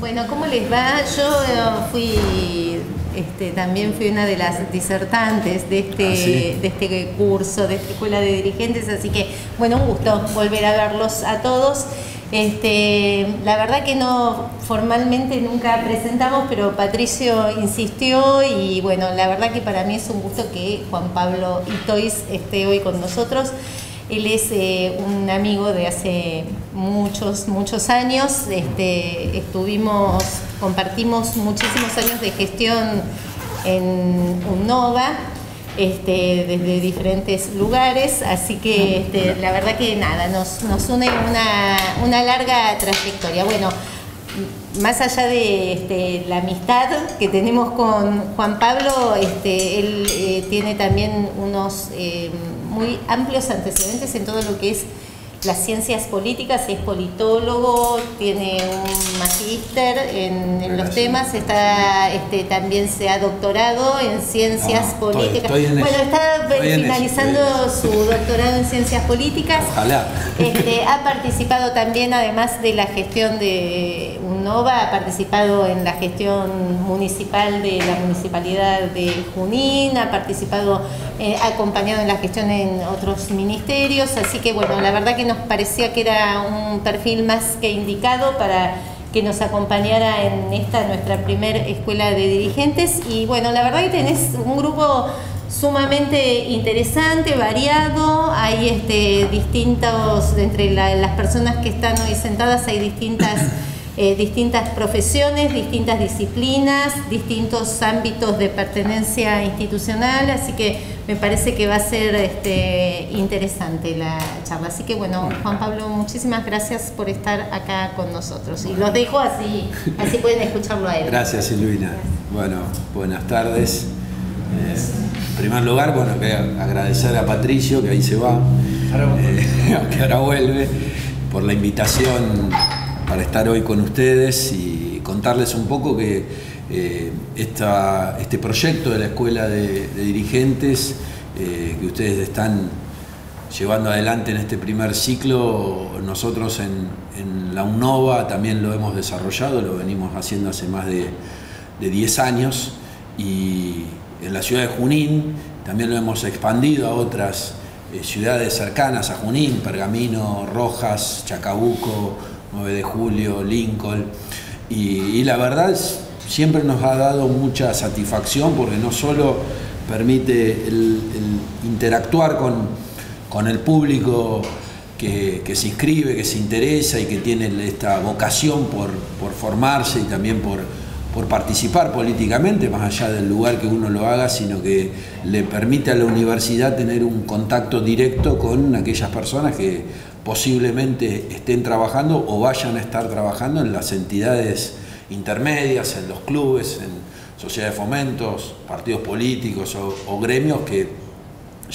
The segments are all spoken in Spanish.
Bueno, ¿cómo les va? Yo también fui una de las disertantes de este curso, de esta escuela de dirigentes, así que, bueno, un gusto volver a verlos a todos. La verdad que no, formalmente nunca presentamos, pero Patricio insistió y, bueno, la verdad que para mí es un gusto que Juan Pablo Itois esté hoy con nosotros. Él es un amigo de hace muchos años. Compartimos muchísimos años de gestión en UNOVA, desde diferentes lugares, así que la verdad que nada, nos une una larga trayectoria. Bueno, más allá de la amistad que tenemos con Juan Pablo, él tiene también unos muy amplios antecedentes en todo lo que es las ciencias políticas, es politólogo, tiene un magíster en los temas, también se ha doctorado en ciencias políticas. Está finalizando su doctorado en ciencias políticas. Ojalá. Ha participado también, además de la gestión de UNOVA, ha participado en la gestión municipal de la Municipalidad de Junín, ha participado, acompañado en la gestión en otros ministerios, así que bueno, la verdad que nos parecía que era un perfil más que indicado para que nos acompañara en esta nuestra primer escuela de dirigentes. Y bueno, la verdad que tenés un grupo sumamente interesante, variado, hay distintos, entre las personas que están hoy sentadas hay distintas profesiones, distintas disciplinas, distintos ámbitos de pertenencia institucional, así que me parece que va a ser interesante la charla. Así que bueno, Juan Pablo, muchísimas gracias por estar acá con nosotros. Y los dejo así pueden escucharlo a él. Gracias, Silvina. Bueno, buenas tardes. En primer lugar, bueno, agradecer a Patricio, que ahí se va, que ahora vuelve, por la invitación para estar hoy con ustedes y contarles un poco que este proyecto de la Escuela de Dirigentes que ustedes están llevando adelante en este primer ciclo, nosotros en la UNOVA también lo hemos desarrollado, lo venimos haciendo hace más de 10 años, y en la ciudad de Junín también lo hemos expandido a otras ciudades cercanas a Junín: Pergamino, Rojas, Chacabuco, 9 de Julio, Lincoln, y la verdad siempre nos ha dado mucha satisfacción, porque no solo permite el interactuar con el público que se inscribe, que se interesa y que tiene esta vocación por formarse y también por participar políticamente, más allá del lugar que uno lo haga, sino que le permite a la universidad tener un contacto directo con aquellas personas que posiblemente estén trabajando o vayan a estar trabajando en las entidades intermedias, en los clubes, en sociedades de fomentos, partidos políticos o gremios que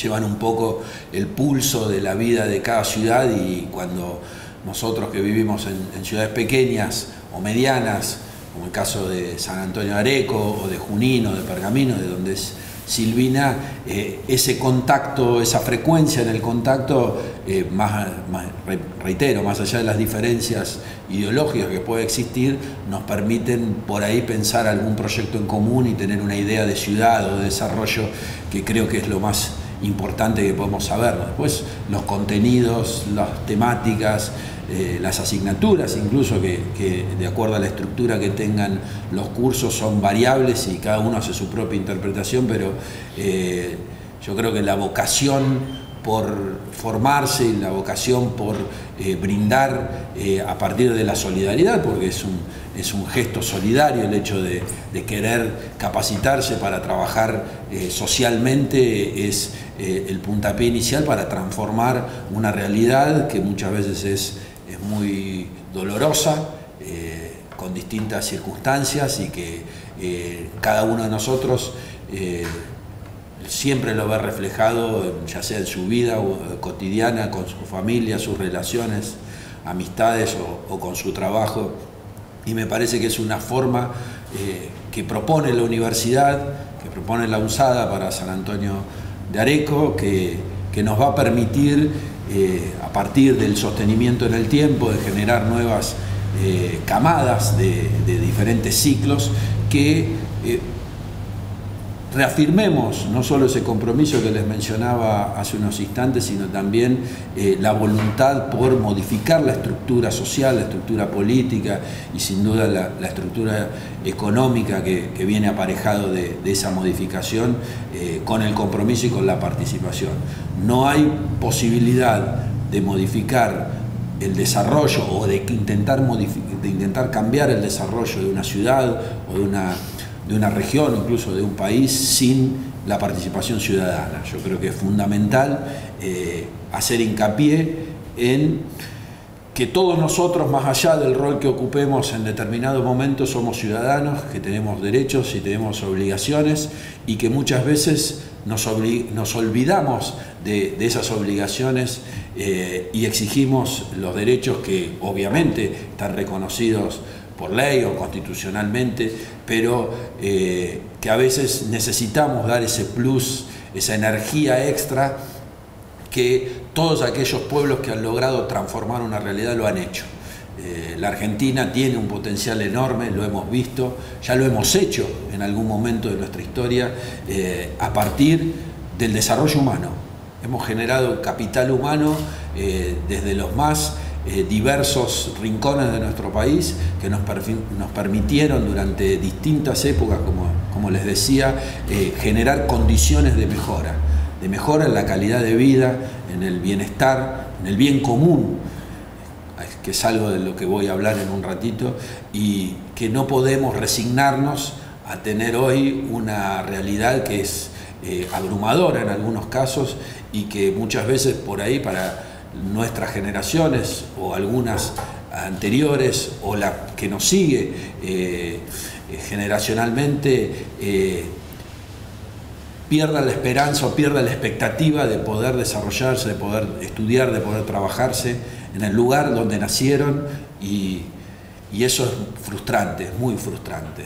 llevan un poco el pulso de la vida de cada ciudad. Y cuando nosotros que vivimos en ciudades pequeñas o medianas, como el caso de San Antonio de Areco o de Junín o de Pergamino, de donde es Silvina, ese contacto, esa frecuencia en el contacto, reitero, más allá de las diferencias ideológicas que puede existir, nos permiten por ahí pensar algún proyecto en común y tener una idea de ciudad o de desarrollo, que creo que es lo más importante que podemos saber. Después los contenidos, las temáticas, las asignaturas, incluso que de acuerdo a la estructura que tengan los cursos son variables y cada uno hace su propia interpretación, pero yo creo que la vocación por formarse y la vocación por brindar a partir de la solidaridad, porque es un gesto solidario el hecho de querer capacitarse para trabajar socialmente, es el puntapié inicial para transformar una realidad que muchas veces es muy dolorosa, con distintas circunstancias, y que cada uno de nosotros siempre lo ve reflejado, ya sea en su vida cotidiana, con su familia, sus relaciones, amistades o con su trabajo. Y me parece que es una forma que propone la universidad, que propone la UNSADA para San Antonio de Areco, que nos va a permitir, a partir del sostenimiento en el tiempo, de generar nuevas camadas de diferentes ciclos que reafirmemos no solo ese compromiso que les mencionaba hace unos instantes, sino también la voluntad por modificar la estructura social, la estructura política y sin duda la estructura económica que viene aparejado de esa modificación, con el compromiso y con la participación. No hay posibilidad de modificar el desarrollo o de intentar cambiar el desarrollo de una ciudad o de una región, incluso de un país, sin la participación ciudadana. Yo creo que es fundamental hacer hincapié en que todos nosotros, más allá del rol que ocupemos en determinado momento, somos ciudadanos, que tenemos derechos y tenemos obligaciones, y que muchas veces nos olvidamos de esas obligaciones y exigimos los derechos que obviamente están reconocidos por ley o constitucionalmente, pero que a veces necesitamos dar ese plus, esa energía extra que todos aquellos pueblos que han logrado transformar una realidad lo han hecho. La Argentina tiene un potencial enorme, lo hemos visto, ya lo hemos hecho en algún momento de nuestra historia a partir del desarrollo humano. Hemos generado capital humano desde los más diversos rincones de nuestro país que nos permitieron durante distintas épocas, como les decía, generar condiciones de mejora en la calidad de vida, en el bienestar, en el bien común, que es algo de lo que voy a hablar en un ratito, y que no podemos resignarnos a tener hoy una realidad que es abrumadora en algunos casos y que muchas veces por ahí para nuestras generaciones o algunas anteriores o la que nos sigue generacionalmente pierda la esperanza o pierda la expectativa de poder desarrollarse, de poder estudiar, de poder trabajarse en el lugar donde nacieron, y eso es frustrante, es muy frustrante.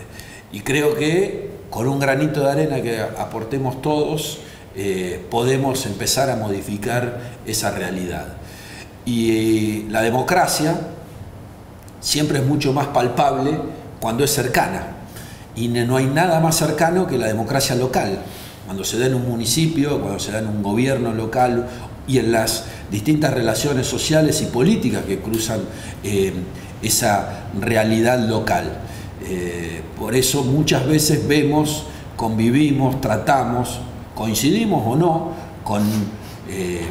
Y creo que con un granito de arena que aportemos todos podemos empezar a modificar esa realidad. Y la democracia siempre es mucho más palpable cuando es cercana, y no hay nada más cercano que la democracia local, cuando se da en un municipio, cuando se da en un gobierno local y en las distintas relaciones sociales y políticas que cruzan esa realidad local. Por eso muchas veces vemos, convivimos, tratamos, coincidimos o no, con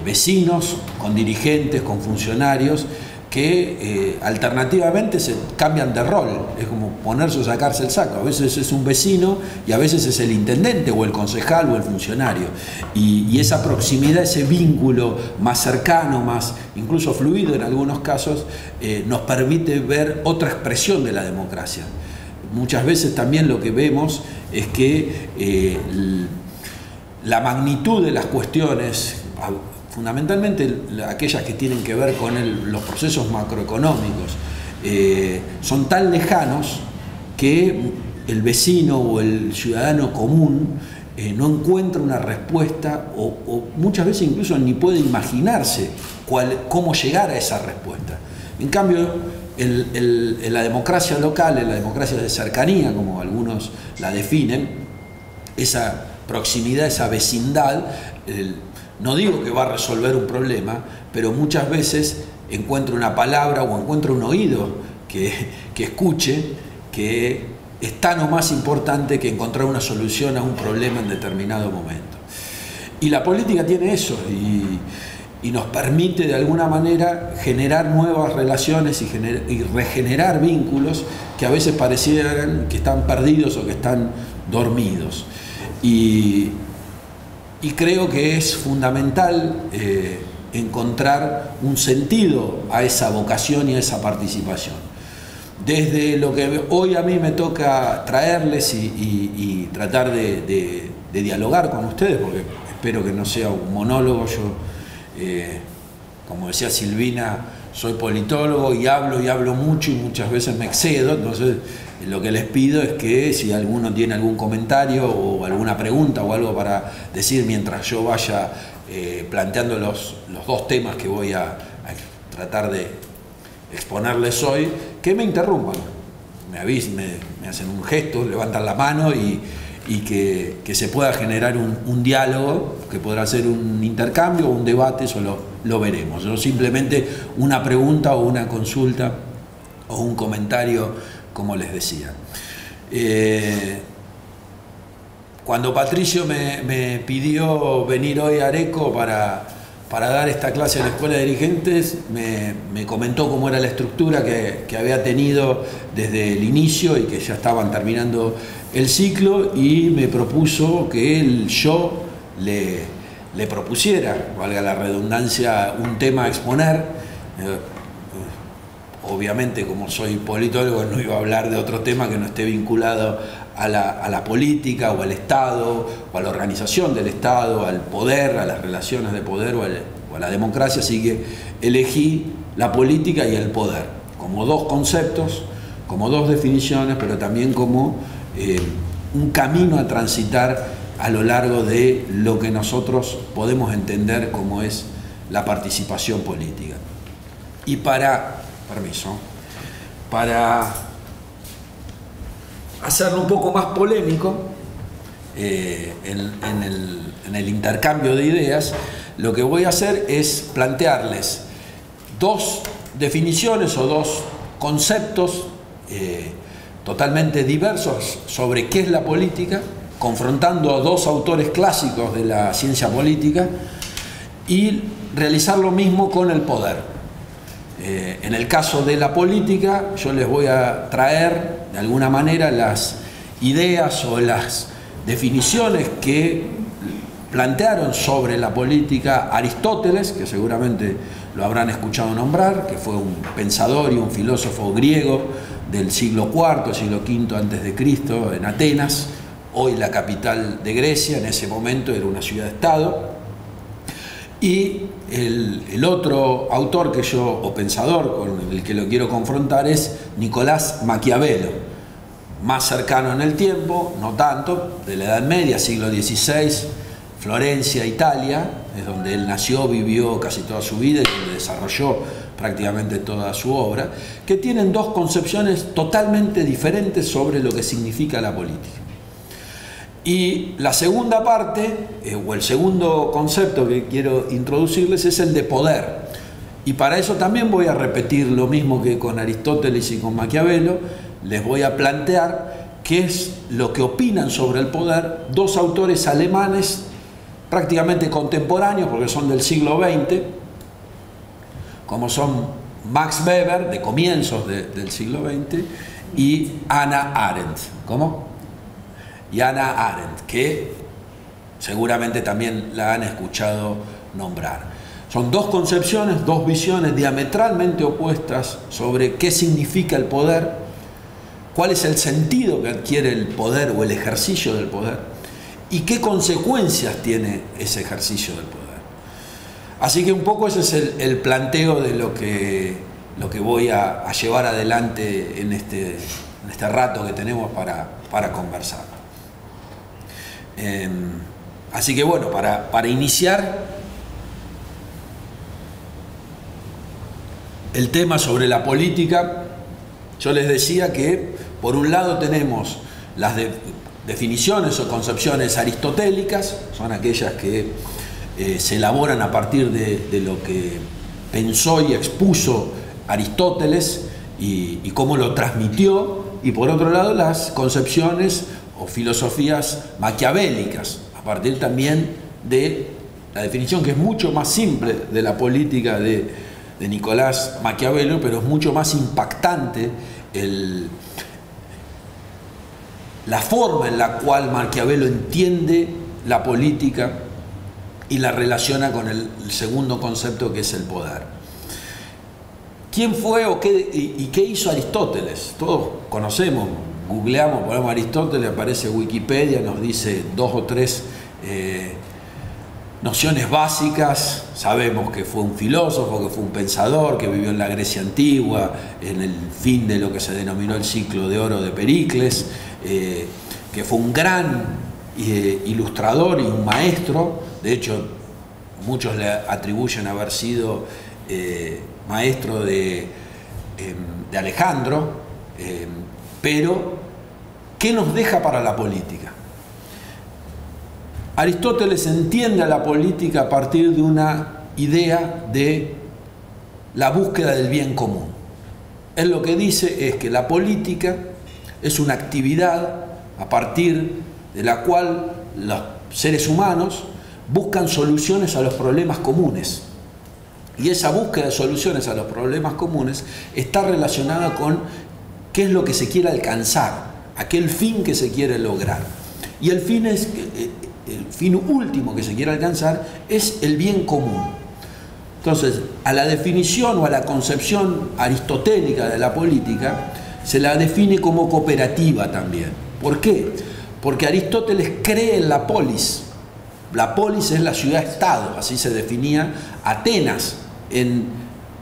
vecinos, con dirigentes, con funcionarios que alternativamente se cambian de rol. Es como ponerse o sacarse el saco. A veces es un vecino y a veces es el intendente o el concejal o el funcionario. Y esa proximidad, ese vínculo más cercano, más incluso fluido en algunos casos, nos permite ver otra expresión de la democracia. Muchas veces también lo que vemos es que la magnitud de las cuestiones, fundamentalmente aquellas que tienen que ver con los procesos macroeconómicos, son tan lejanos que el vecino o el ciudadano común no encuentra una respuesta o muchas veces incluso ni puede imaginarse cómo llegar a esa respuesta. En cambio, en la democracia local, en la democracia de cercanía, como algunos la definen, esa proximidad, esa vecindad, no digo que va a resolver un problema, pero muchas veces encuentra una palabra o encuentra un oído que escuche, que es tan o más importante que encontrar una solución a un problema en determinado momento. Y la política tiene eso y nos permite de alguna manera generar nuevas relaciones y regenerar vínculos que a veces parecieran que están perdidos o que están dormidos. Y creo que es fundamental encontrar un sentido a esa vocación y a esa participación. Desde lo que hoy a mí me toca traerles y tratar de dialogar con ustedes, porque espero que no sea un monólogo. Yo, como decía Silvina, soy politólogo y hablo mucho y muchas veces me excedo, entonces lo que les pido es que si alguno tiene algún comentario o alguna pregunta o algo para decir mientras yo vaya planteando los dos temas que voy a tratar de exponerles hoy, que me interrumpan, me avisen, me hacen un gesto, levantan la mano y que se pueda generar un diálogo, que podrá ser un intercambio o un debate, eso lo veremos. No simplemente una pregunta o una consulta o un comentario, como les decía. Cuando Patricio me pidió venir hoy a Areco para dar esta clase en la Escuela de Dirigentes, me comentó cómo era la estructura que había tenido desde el inicio y que ya estaban terminando el ciclo, y me propuso que yo le propusiera, valga la redundancia, un tema a exponer. Obviamente, como soy politólogo, no iba a hablar de otro tema que no esté vinculado a la política o al Estado o a la organización del Estado, al poder, a las relaciones de poder o a la democracia, así que elegí la política y el poder como dos conceptos, como dos definiciones, pero también como un camino a transitar a lo largo de lo que nosotros podemos entender como es la participación política. Y para hacerlo un poco más polémico en el intercambio de ideas, lo que voy a hacer es plantearles dos definiciones o dos conceptos totalmente diversos sobre qué es la política, confrontando a dos autores clásicos de la ciencia política, y realizar lo mismo con el poder. En el caso de la política, yo les voy a traer de alguna manera las ideas o las definiciones que plantearon sobre la política Aristóteles, que seguramente lo habrán escuchado nombrar, que fue un pensador y un filósofo griego del siglo IV, siglo V antes de Cristo, en Atenas, hoy la capital de Grecia. En ese momento era una ciudad-estado. Y el otro autor o pensador con el que lo quiero confrontar es Nicolás Maquiavelo, más cercano en el tiempo, no tanto, de la Edad Media, siglo XVI, Florencia, Italia, es donde él nació, vivió casi toda su vida y donde desarrolló prácticamente toda su obra, que tienen dos concepciones totalmente diferentes sobre lo que significa la política. Y la segunda parte, o el segundo concepto que quiero introducirles, es el de poder. Y para eso también voy a repetir lo mismo que con Aristóteles y con Maquiavelo. Les voy a plantear qué es lo que opinan sobre el poder dos autores alemanes prácticamente contemporáneos, porque son del siglo XX, como son Max Weber, de comienzos del siglo XX, y Hannah Arendt. ¿Cómo? Y Hannah Arendt, que seguramente también la han escuchado nombrar. Son dos concepciones, dos visiones diametralmente opuestas sobre qué significa el poder, cuál es el sentido que adquiere el poder o el ejercicio del poder, y qué consecuencias tiene ese ejercicio del poder. Así que un poco ese es el planteo de lo que voy a llevar adelante en este rato que tenemos para conversar. Así que bueno, para iniciar el tema sobre la política, yo les decía que por un lado tenemos las definiciones o concepciones aristotélicas, son aquellas que se elaboran a partir de lo que pensó y expuso Aristóteles y cómo lo transmitió, y por otro lado las concepciones o filosofías maquiavélicas, a partir también de la definición que es mucho más simple de la política de Nicolás Maquiavelo, pero es mucho más impactante la forma en la cual Maquiavelo entiende la política y la relaciona con el segundo concepto, que es el poder. ¿Quién fue y qué hizo Aristóteles? Todos conocemos, googleamos, ponemos Aristóteles, aparece Wikipedia, nos dice dos o tres nociones básicas. Sabemos que fue un filósofo, que fue un pensador, que vivió en la Grecia antigua, en el fin de lo que se denominó el ciclo de oro de Pericles, que fue un gran ilustrador y un maestro. De hecho, muchos le atribuyen haber sido maestro de de Alejandro, pero ¿qué nos deja para la política? Aristóteles entiende a la política a partir de una idea de la búsqueda del bien común. Él lo que dice es que la política es una actividad a partir de la cual los seres humanos buscan soluciones a los problemas comunes. Y esa búsqueda de soluciones a los problemas comunes está relacionada con qué es lo que se quiere alcanzar, aquel fin que se quiere lograr. Y el fin último que se quiere alcanzar es el bien común. Entonces, a la definición o a la concepción aristotélica de la política se la define como cooperativa también. ¿Por qué? Porque Aristóteles cree en la polis. La polis es la ciudad-estado, así se definía Atenas en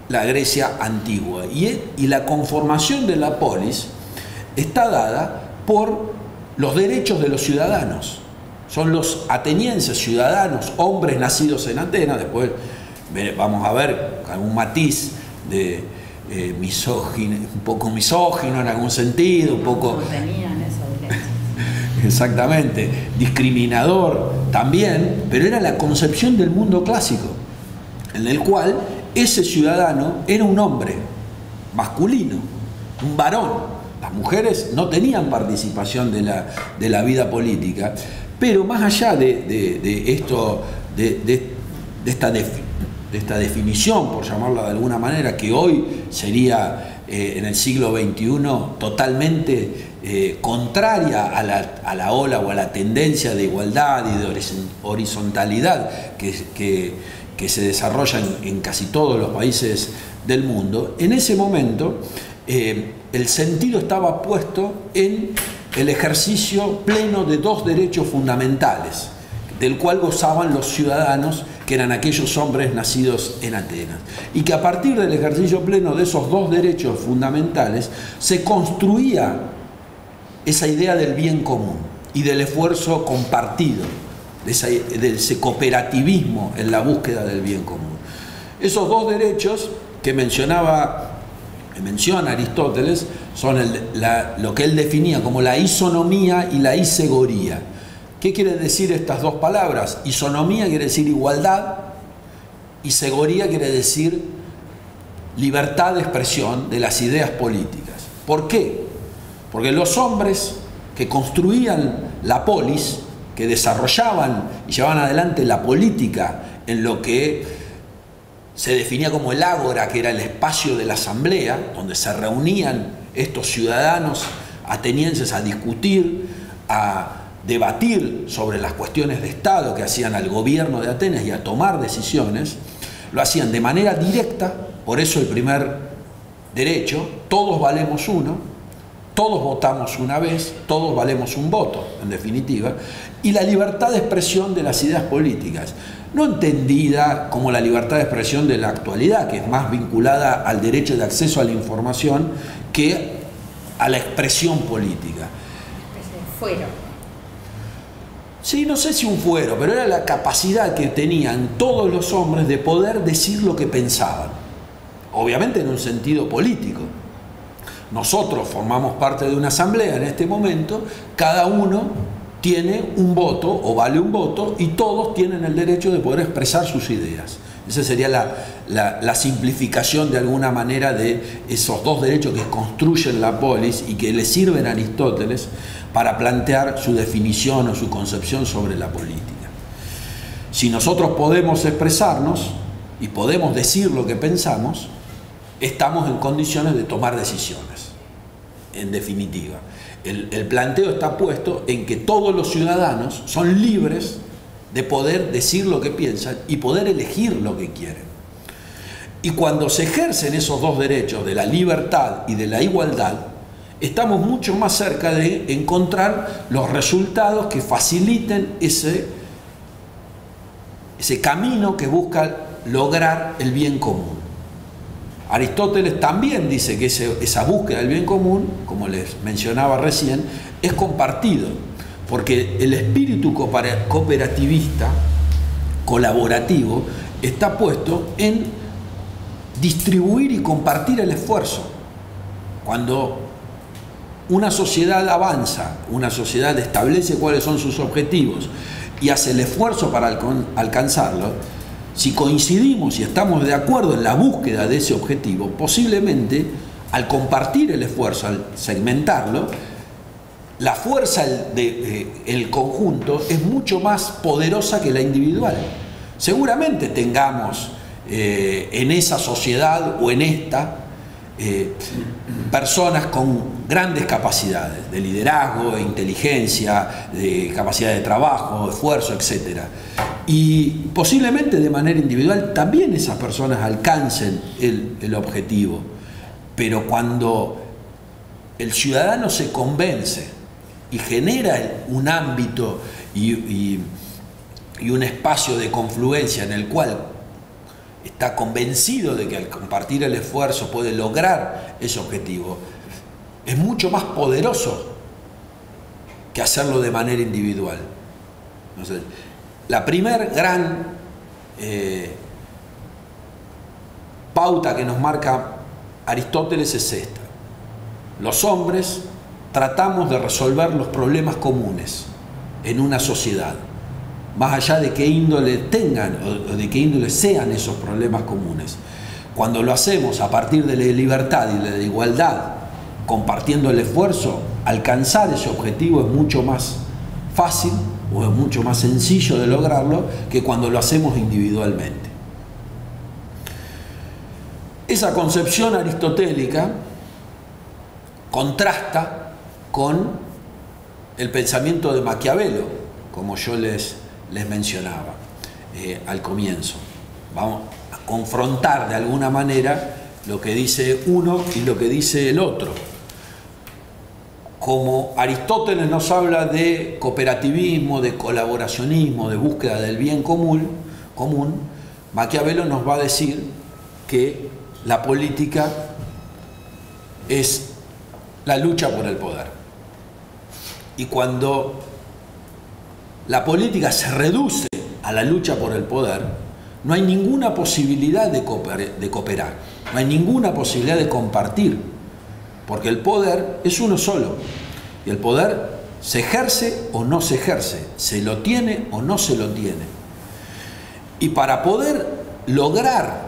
la Grecia antigua. Y la conformación de la polis está dada por los derechos de los ciudadanos. Son los atenienses, ciudadanos, hombres nacidos en Atenas. Después vamos a ver algún matiz de misógino, un poco misógino en algún sentido, un poco... Tenían esos derechos. Exactamente, discriminador también, pero era la concepción del mundo clásico, en el cual ese ciudadano era un hombre masculino, un varón. Las mujeres no tenían participación de la vida política, pero más allá de esto, de esta definición, por llamarla de alguna manera, que hoy sería en el siglo XXI totalmente contraria a la ola o a la tendencia de igualdad y de horizontalidad que se desarrolla en casi todos los países del mundo, en ese momento el sentido estaba puesto en el ejercicio pleno de dos derechos fundamentales, del cual gozaban los ciudadanos, que eran aquellos hombres nacidos en Atenas. Y que a partir del ejercicio pleno de esos dos derechos fundamentales se construía esa idea del bien común y del esfuerzo compartido, de ese cooperativismo en la búsqueda del bien común. Esos dos derechos que menciona Aristóteles son lo que él definía como la isonomía y la isegoría. ¿Qué quieren decir estas dos palabras? Isonomía quiere decir igualdad, isegoría quiere decir libertad de expresión de las ideas políticas. ¿Por qué? Porque los hombres que construían la polis, que desarrollaban y llevaban adelante la política en lo que se definía como el ágora, que era el espacio de la asamblea, donde se reunían estos ciudadanos atenienses a discutir, a debatir sobre las cuestiones de Estado que hacían al gobierno de Atenas y a tomar decisiones, lo hacían de manera directa. Por eso el primer derecho: todos valemos uno, todos votamos una vez, todos valemos un voto, en definitiva, y la libertad de expresión de las ideas políticas, no entendida como la libertad de expresión de la actualidad, que es más vinculada al derecho de acceso a la información que a la expresión política. Fuero. Sí, no sé si un fuero, pero era la capacidad que tenían todos los hombres de poder decir lo que pensaban, obviamente en un sentido político. Nosotros formamos parte de una asamblea en este momento, cada uno tiene un voto o vale un voto y todos tienen el derecho de poder expresar sus ideas. Esa sería la simplificación de alguna manera de esos dos derechos que construyen la polis y que le sirven a Aristóteles para plantear su definición o su concepción sobre la política. Si nosotros podemos expresarnos y podemos decir lo que pensamos, estamos en condiciones de tomar decisiones, en definitiva. El planteo está puesto en que todos los ciudadanos son libres de poder decir lo que piensan y poder elegir lo que quieren. Y cuando se ejercen esos dos derechos de la libertad y de la igualdad, estamos mucho más cerca de encontrar los resultados que faciliten ese camino que busca lograr el bien común. Aristóteles también dice que esa búsqueda del bien común, como les mencionaba recién, es compartido, porque el espíritu cooperativista, colaborativo, está puesto en distribuir y compartir el esfuerzo. Cuando una sociedad avanza, una sociedad establece cuáles son sus objetivos y hace el esfuerzo para alcanzarlo, si coincidimos y estamos de acuerdo en la búsqueda de ese objetivo, posiblemente al compartir el esfuerzo, al segmentarlo, la fuerza del conjunto es mucho más poderosa que la individual. Seguramente tengamos en esa sociedad o en esta personas con grandes capacidades de liderazgo, de inteligencia, de capacidad de trabajo, esfuerzo, etc. Y posiblemente de manera individual también esas personas alcancen el objetivo. Pero cuando el ciudadano se convence y genera un ámbito y un espacio de confluencia en el cual está convencido de que al compartir el esfuerzo puede lograr ese objetivo, es mucho más poderoso que hacerlo de manera individual. Entonces, la primer gran pauta que nos marca Aristóteles es esta: los hombres tratamos de resolver los problemas comunes en una sociedad, más allá de qué índole tengan o de qué índole sean esos problemas comunes. Cuando lo hacemos a partir de la libertad y de la igualdad, compartiendo el esfuerzo, alcanzar ese objetivo es mucho más fácil o es mucho más sencillo de lograrlo que cuando lo hacemos individualmente. Esa concepción aristotélica contrasta con el pensamiento de Maquiavelo, como yo les mencionaba al comienzo. Vamos a confrontar de alguna manera lo que dice uno y lo que dice el otro. Como Aristóteles nos habla de cooperativismo, de colaboracionismo, de búsqueda del bien común, Maquiavelo nos va a decir que la política es la lucha por el poder. Y cuando la política se reduce a la lucha por el poder, no hay ninguna posibilidad de cooperar, no hay ninguna posibilidad de compartir, porque el poder es uno solo, y el poder se ejerce o no se ejerce, se lo tiene o no se lo tiene. Y para poder lograr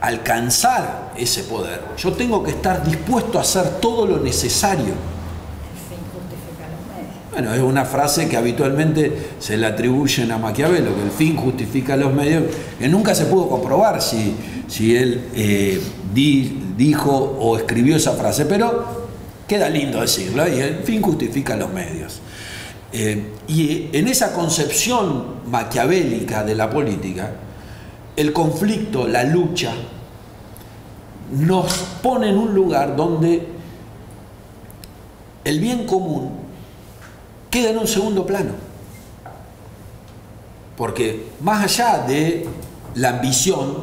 alcanzar ese poder, yo tengo que estar dispuesto a hacer todo lo necesario. Bueno, es una frase que habitualmente se le atribuyen a Maquiavelo, que el fin justifica los medios, que nunca se pudo comprobar si él dijo o escribió esa frase, pero queda lindo decirlo, y el fin justifica los medios. Y en esa concepción maquiavélica de la política, el conflicto, la lucha, nos pone en un lugar donde el bien común queda en un segundo plano, porque más allá de la ambición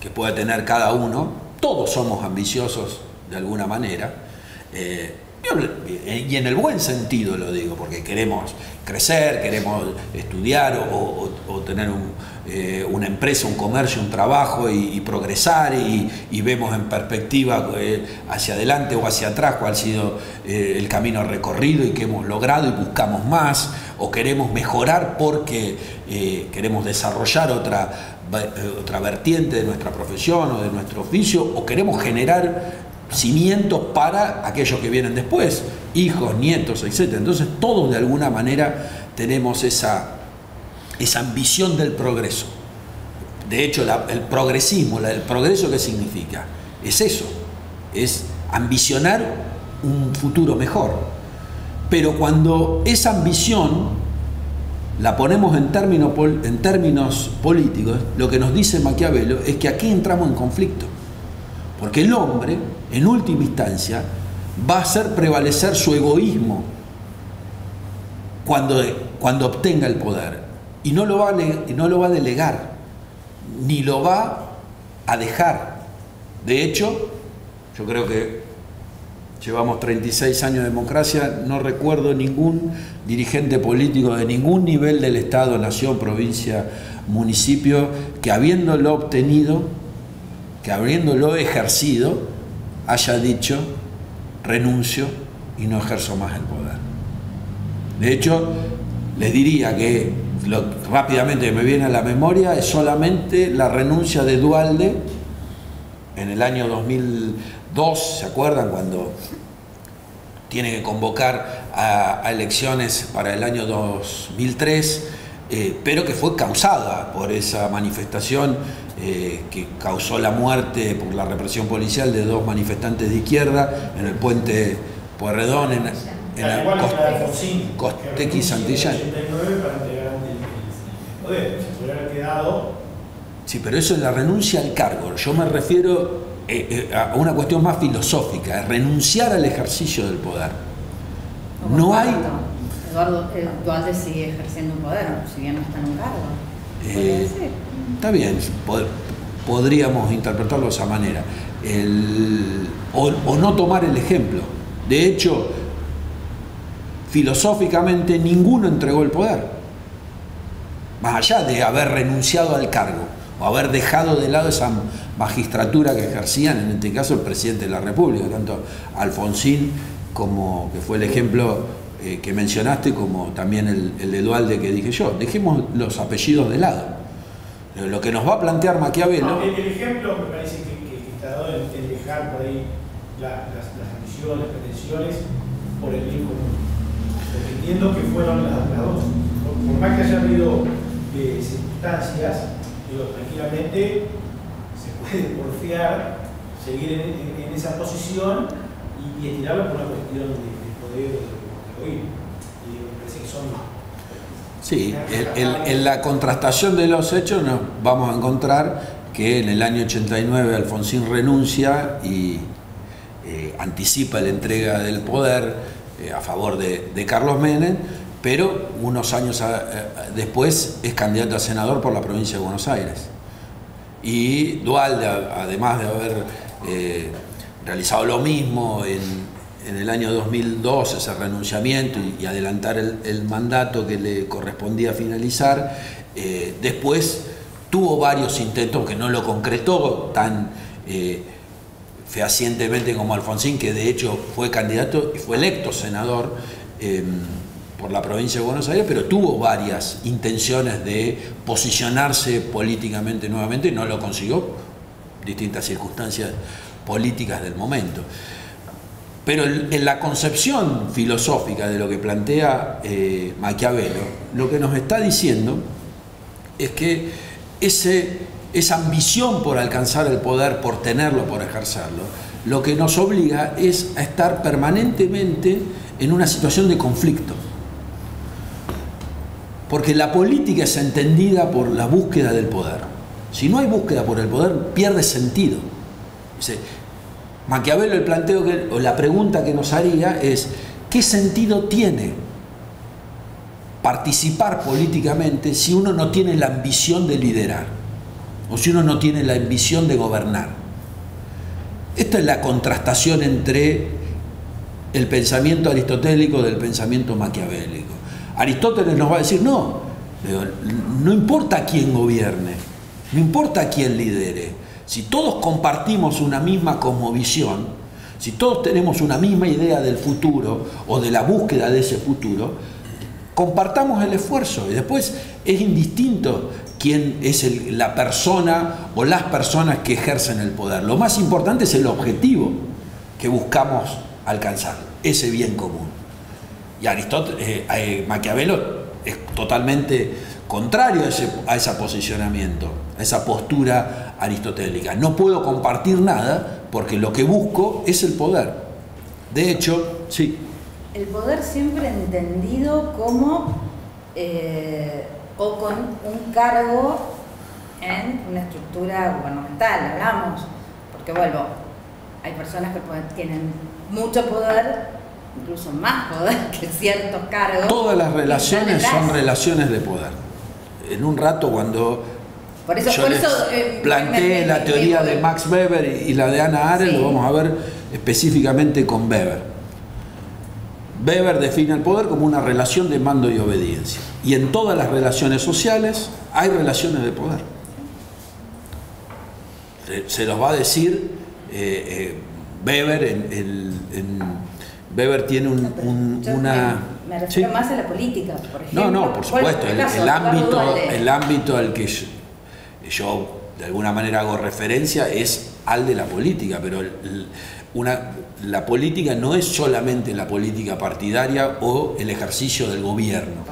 que puede tener cada uno, todos somos ambiciosos de alguna manera, y en el buen sentido lo digo, porque queremos crecer, queremos estudiar o tener una empresa, un comercio, un trabajo y progresar y vemos en perspectiva hacia adelante o hacia atrás cuál ha sido el camino recorrido y qué hemos logrado y buscamos más, o queremos mejorar porque queremos desarrollar otra vertiente de nuestra profesión o de nuestro oficio, o queremos generar cimientos para aquellos que vienen después, hijos, nietos, etc. Entonces todos de alguna manera tenemos esa ambición del progreso. De hecho, el progresismo, el progreso, ¿qué significa? Es eso, es ambicionar un futuro mejor. Pero cuando esa ambición la ponemos en términos políticos, lo que nos dice Maquiavelo es que aquí entramos en conflicto. Porque el hombre, en última instancia, va a hacer prevalecer su egoísmo cuando obtenga el poder. Y no lo va a delegar, ni lo va a dejar. De hecho, yo creo que llevamos 36 años de democracia, no recuerdo ningún dirigente político de ningún nivel del Estado, nación, provincia, municipio, que habiéndolo obtenido, que habiéndolo ejercido, haya dicho renuncio y no ejerzo más el poder. De hecho, les diría que lo rápidamente que me viene a la memoria es solamente la renuncia de Duhalde en el año 2002, ¿se acuerdan? Cuando tiene que convocar a elecciones para el año 2003, pero que fue causada por esa manifestación que causó la muerte por la represión policial de 2 manifestantes de izquierda en el puente Pueyrredón, en Costecchi y Santillán. Sí, pero eso es la renuncia al cargo. Yo me refiero a una cuestión más filosófica, es renunciar al ejercicio del poder. No hay... Eduardo Duhalde sigue ejerciendo un poder, si bien no está en un cargo. Está bien, podríamos interpretarlo de esa manera. O no tomar el ejemplo. De hecho, filosóficamente ninguno entregó el poder. Más allá de haber renunciado al cargo o haber dejado de lado esa magistratura que ejercían, en este caso el presidente de la República, tanto Alfonsín como, que fue el ejemplo que mencionaste, como también el de Duhalde que dije yo. Dejemos los apellidos de lado. Lo que nos va a plantear Maquiavelo... No, el ejemplo me parece que está dado en dejar por ahí las ambiciones, las pretensiones por el bien común. Porque entiendo que fueron las dos. Por más que haya habido circunstancias, digo, tranquilamente se puede porfiar, seguir en esa posición y estirarlo por una cuestión de poder de oír. Y me parece que son... Sí, en la contrastación de los hechos nos vamos a encontrar que en el año 89 Alfonsín renuncia y anticipa la entrega del poder a favor de Carlos Menem, pero unos años después es candidato a senador por la provincia de Buenos Aires. Y Duhalde, además de haber realizado lo mismo en el año 2002, ese renunciamiento y adelantar el mandato que le correspondía finalizar, después tuvo varios intentos que no lo concretó tan fehacientemente como Alfonsín, que de hecho fue candidato y fue electo senador por la provincia de Buenos Aires, pero tuvo varias intenciones de posicionarse políticamente nuevamente y no lo consiguió, distintas circunstancias políticas del momento. Pero en la concepción filosófica de lo que plantea Maquiavelo, lo que nos está diciendo es que esa ambición por alcanzar el poder, por tenerlo, por ejercerlo, lo que nos obliga es a estar permanentemente en una situación de conflicto. Porque la política es entendida por la búsqueda del poder. Si no hay búsqueda por el poder, pierde sentido. Maquiavelo, el planteo o la pregunta que nos haría es: ¿qué sentido tiene participar políticamente si uno no tiene la ambición de liderar o si uno no tiene la ambición de gobernar? Esta es la contrastación entre el pensamiento aristotélico del pensamiento maquiavélico. Aristóteles nos va a decir: no importa quién gobierne, no importa quién lidere. Si todos compartimos una misma cosmovisión, si todos tenemos una misma idea del futuro o de la búsqueda de ese futuro, compartamos el esfuerzo. Y después es indistinto quién es la persona o las personas que ejercen el poder. Lo más importante es el objetivo que buscamos alcanzar, ese bien común. Y Maquiavelo es totalmente contrario a ese posicionamiento, a esa postura aristotélica. No puedo compartir nada porque lo que busco es el poder. De hecho, sí. El poder siempre entendido como o con un cargo en una estructura gubernamental, hablamos, porque vuelvo, hay personas que tienen mucho poder, incluso más poder que ciertos cargos. Todas las relaciones son relaciones de poder. En un rato, cuando yo les planteé la teoría de Max Weber y la de Hannah Arendt, lo vamos a ver específicamente con Weber. Weber define el poder como una relación de mando y obediencia. Y en todas las relaciones sociales hay relaciones de poder. Se los va a decir Weber, Weber tiene Me refiero ¿sí? más a la política, por ejemplo. No, por supuesto, el ámbito al que yo de alguna manera hago referencia es al de la política, pero la política no es solamente la política partidaria o el ejercicio del gobierno.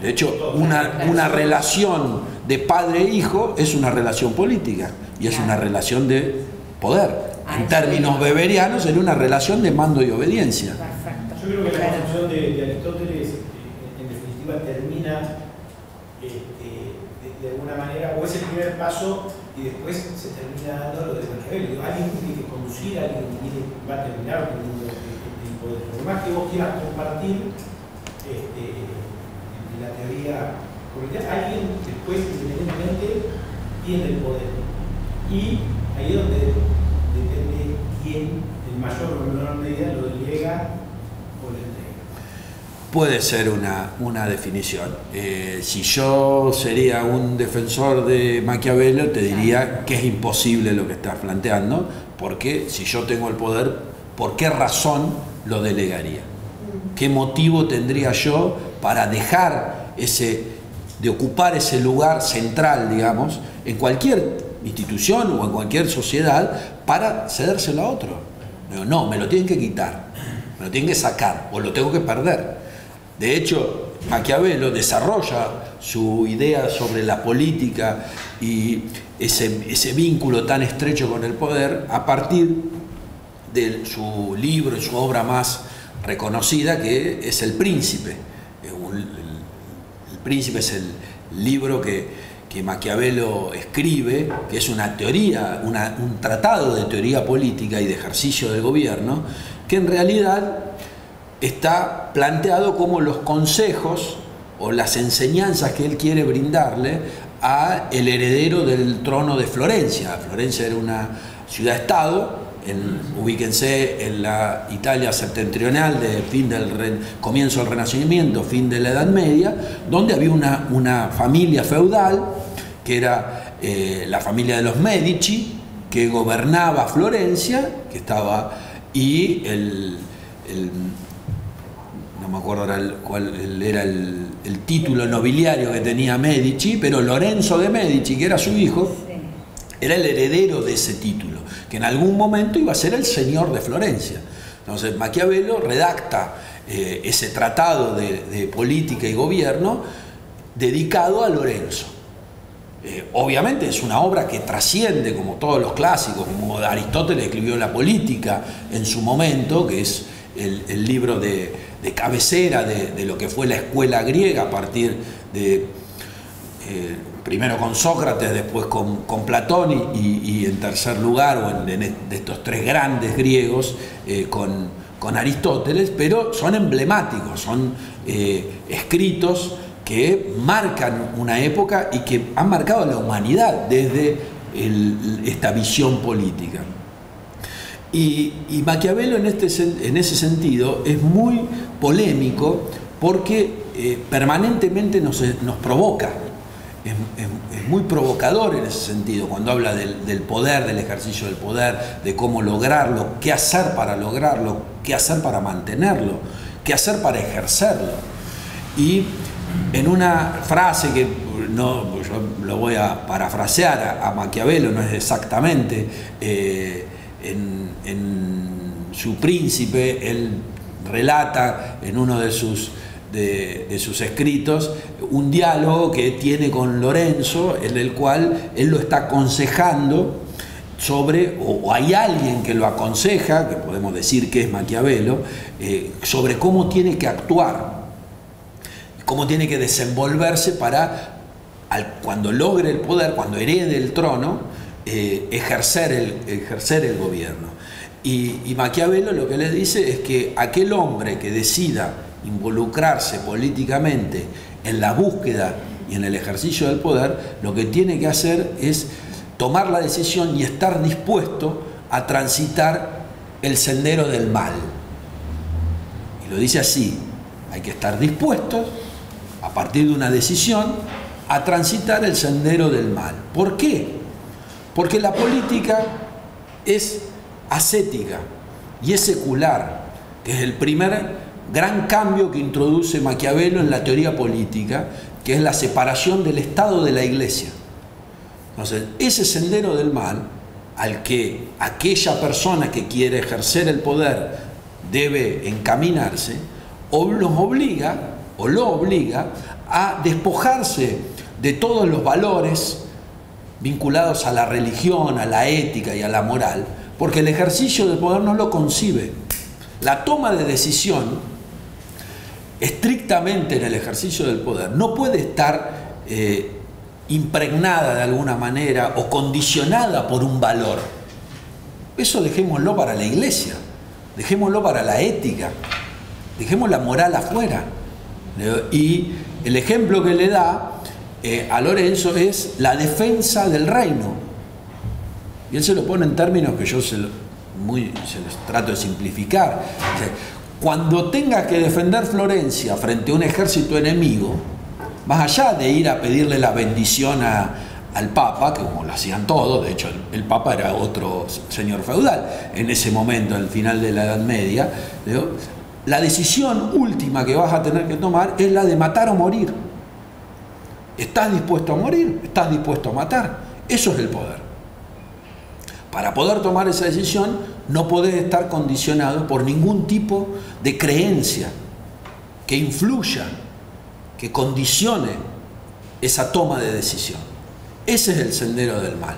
De hecho, una relación de padre e hijo es una relación política y es una relación de poder. En términos weberianos, sería una relación de mando y obediencia. Perfecto. Yo creo que la concepción de Aristóteles, en definitiva, termina de alguna manera, o es el primer paso y después se termina dando lo de Maquiavelo. Alguien tiene que conducir, alguien va a terminar teniendo el poder. Por más que vos quieras compartir la teoría, porque alguien después, independientemente, tiene el poder. Y ahí es donde depende quién, en mayor o menor medida, lo delega o lo entrega. Puede ser una definición. Si yo sería un defensor de Maquiavelo, te diría que es imposible lo que estás planteando, porque si yo tengo el poder, ¿por qué razón lo delegaría? ¿Qué motivo tendría yo para dejar de ocupar ese lugar central, digamos, en cualquier institución o en cualquier sociedad para cedérselo a otro? No, me lo tienen que quitar, me lo tienen que sacar o lo tengo que perder. De hecho, Maquiavelo desarrolla su idea sobre la política y ese vínculo tan estrecho con el poder a partir de su libro y su obra más reconocida, que es El Príncipe. El Príncipe es el libro que Maquiavelo escribe, que es una teoría, un tratado de teoría política y de ejercicio del gobierno, que en realidad está planteado como los consejos o las enseñanzas que él quiere brindarle a el heredero del trono de Florencia. Florencia era una ciudad-estado, ubíquense en la Italia septentrional de comienzo del Renacimiento, fin de la Edad Media, donde había una familia feudal, que era la familia de los Medici, que gobernaba Florencia, y no me acuerdo cuál era el título nobiliario que tenía Medici, pero Lorenzo de Medici, que era su hijo, era el heredero de ese título, que en algún momento iba a ser el señor de Florencia. Entonces Maquiavelo redacta ese tratado de política y gobierno dedicado a Lorenzo. Obviamente es una obra que trasciende, como todos los clásicos, como Aristóteles escribió La Política en su momento, que es el libro de cabecera de lo que fue la escuela griega, a partir de primero con Sócrates, después con Platón y en tercer lugar, de estos tres grandes griegos, con Aristóteles, pero son emblemáticos, son escritos que marcan una época y que han marcado a la humanidad desde esta visión política. Y Maquiavelo en ese sentido es muy polémico porque permanentemente nos provoca. Es muy provocador en ese sentido, cuando habla del poder, del ejercicio del poder, de cómo lograrlo, qué hacer para lograrlo, qué hacer para mantenerlo, qué hacer para ejercerlo. Y en una frase que yo lo voy a parafrasear a Maquiavelo, no es exactamente, en su Príncipe, él relata en uno de sus escritos un diálogo que tiene con Lorenzo, en el cual él lo está aconsejando sobre, o hay alguien que lo aconseja, que podemos decir que es Maquiavelo, sobre cómo tiene que actuar, cómo tiene que desenvolverse para, cuando logre el poder, cuando herede el trono, ejercer el gobierno. Y Maquiavelo lo que les dice es que aquel hombre que decida involucrarse políticamente en la búsqueda y en el ejercicio del poder, lo que tiene que hacer es tomar la decisión y estar dispuesto a transitar el sendero del mal. Y lo dice así: hay que estar dispuestos, a partir de una decisión, a transitar el sendero del mal. ¿Por qué? Porque la política es ascética y es secular, que es el primer gran cambio que introduce Maquiavelo en la teoría política, que es la separación del Estado de la Iglesia. Entonces, ese sendero del mal al que aquella persona que quiere ejercer el poder debe encaminarse, o los obliga, o lo obliga a despojarse de todos los valores vinculados a la religión, a la ética y a la moral, porque el ejercicio del poder no lo concibe. La toma de decisión, estrictamente en el ejercicio del poder, no puede estar impregnada de alguna manera o condicionada por un valor. Eso dejémoslo para la Iglesia, dejémoslo para la ética, dejemos la moral afuera. Y el ejemplo que le da a Lorenzo es la defensa del reino. Y él se lo pone en términos que yo se los trato de simplificar. O sea, cuando tengas que defender Florencia frente a un ejército enemigo, más allá de ir a pedirle la bendición al Papa, que como lo hacían todos, de hecho el Papa era otro señor feudal en ese momento, al final de la Edad Media, la decisión última que vas a tener que tomar es la de matar o morir. ¿Estás dispuesto a morir? ¿Estás dispuesto a matar? Eso es el poder. Para poder tomar esa decisión no podés estar condicionado por ningún tipo de creencia que influya, que condicione esa toma de decisión. Ese es el sendero del mal.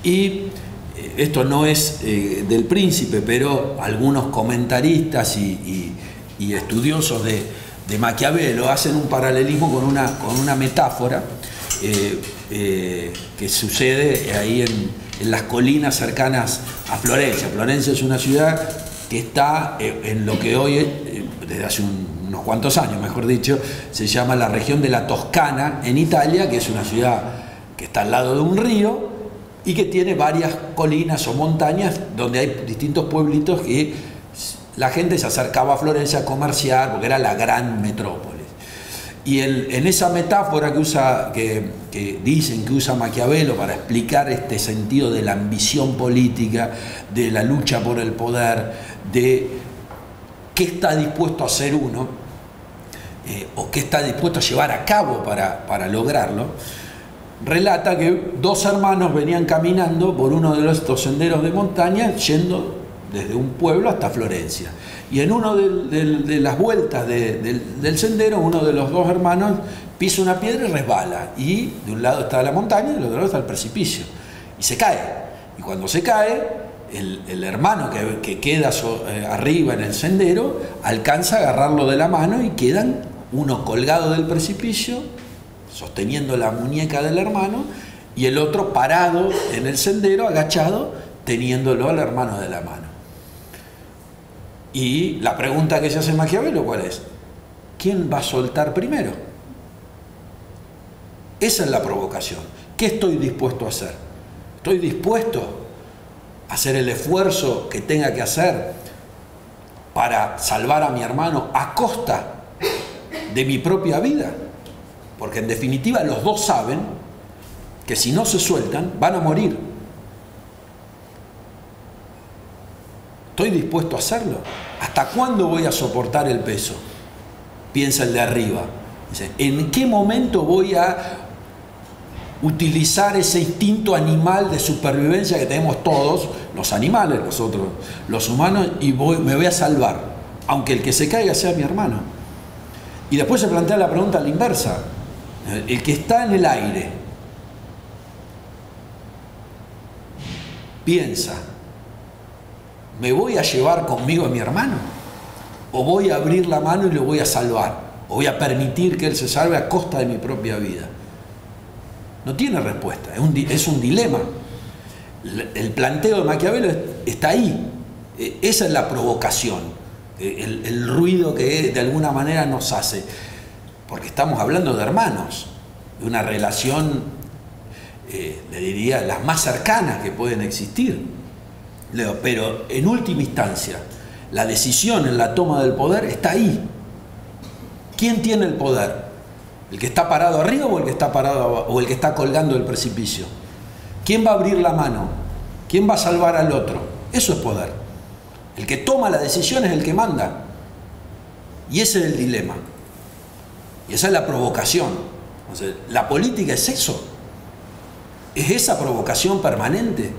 Y esto no es del Príncipe, pero algunos comentaristas y estudiosos de Maquiavelo hacen un paralelismo con una metáfora que sucede ahí en las colinas cercanas a Florencia. Florencia es una ciudad que está en lo que hoy, desde hace unos cuantos años, mejor dicho, se llama la región de la Toscana en Italia, que es una ciudad que está al lado de un río y que tiene varias colinas o montañas donde hay distintos pueblitos que la gente se acercaba a Florencia a comerciar porque era la gran metrópolis. Y en esa metáfora que dicen que usa Maquiavelo para explicar este sentido de la ambición política, de la lucha por el poder, de qué está dispuesto a hacer uno, o qué está dispuesto a llevar a cabo para lograrlo, relata que dos hermanos venían caminando por uno de estos senderos de montaña, yendo desde un pueblo hasta Florencia. Y en una de las vueltas del sendero, uno de los dos hermanos pisa una piedra y resbala. Y de un lado está la montaña y del otro lado está el precipicio. Y se cae. Y cuando se cae, el hermano que queda arriba en el sendero alcanza a agarrarlo de la mano y quedan uno colgado del precipicio, sosteniendo la muñeca del hermano, y el otro parado en el sendero, agachado, teniéndolo al hermano de la mano. Y la pregunta que se hace Maquiavelo, ¿cuál es? ¿Quién va a soltar primero? Esa es la provocación. ¿Qué estoy dispuesto a hacer? ¿Estoy dispuesto a hacer el esfuerzo que tenga que hacer para salvar a mi hermano a costa de mi propia vida? Porque en definitiva los dos saben que si no se sueltan van a morir. ¿Estoy dispuesto a hacerlo? ¿Hasta cuándo voy a soportar el peso? Piensa el de arriba. Dice, ¿en qué momento voy a utilizar ese instinto animal de supervivencia que tenemos todos, los animales, nosotros, los humanos, y me voy a salvar, aunque el que se caiga sea mi hermano? Y después se plantea la pregunta a la inversa. El que está en el aire piensa, ¿me voy a llevar conmigo a mi hermano? ¿O voy a abrir la mano y lo voy a salvar? ¿O voy a permitir que él se salve a costa de mi propia vida? No tiene respuesta, es un dilema. El planteo de Maquiavelo está ahí. Esa es la provocación, el ruido que de alguna manera nos hace. Porque estamos hablando de hermanos, de una relación, le diría, las más cercanas que pueden existir. Pero en última instancia, la decisión en la toma del poder está ahí. ¿Quién tiene el poder? ¿El que está parado arriba o el que está parado abajo, o el que está colgando del precipicio? ¿Quién va a abrir la mano? ¿Quién va a salvar al otro? Eso es poder. El que toma la decisión es el que manda. Y ese es el dilema. Y esa es la provocación. O sea, la política es eso. Es esa provocación permanente.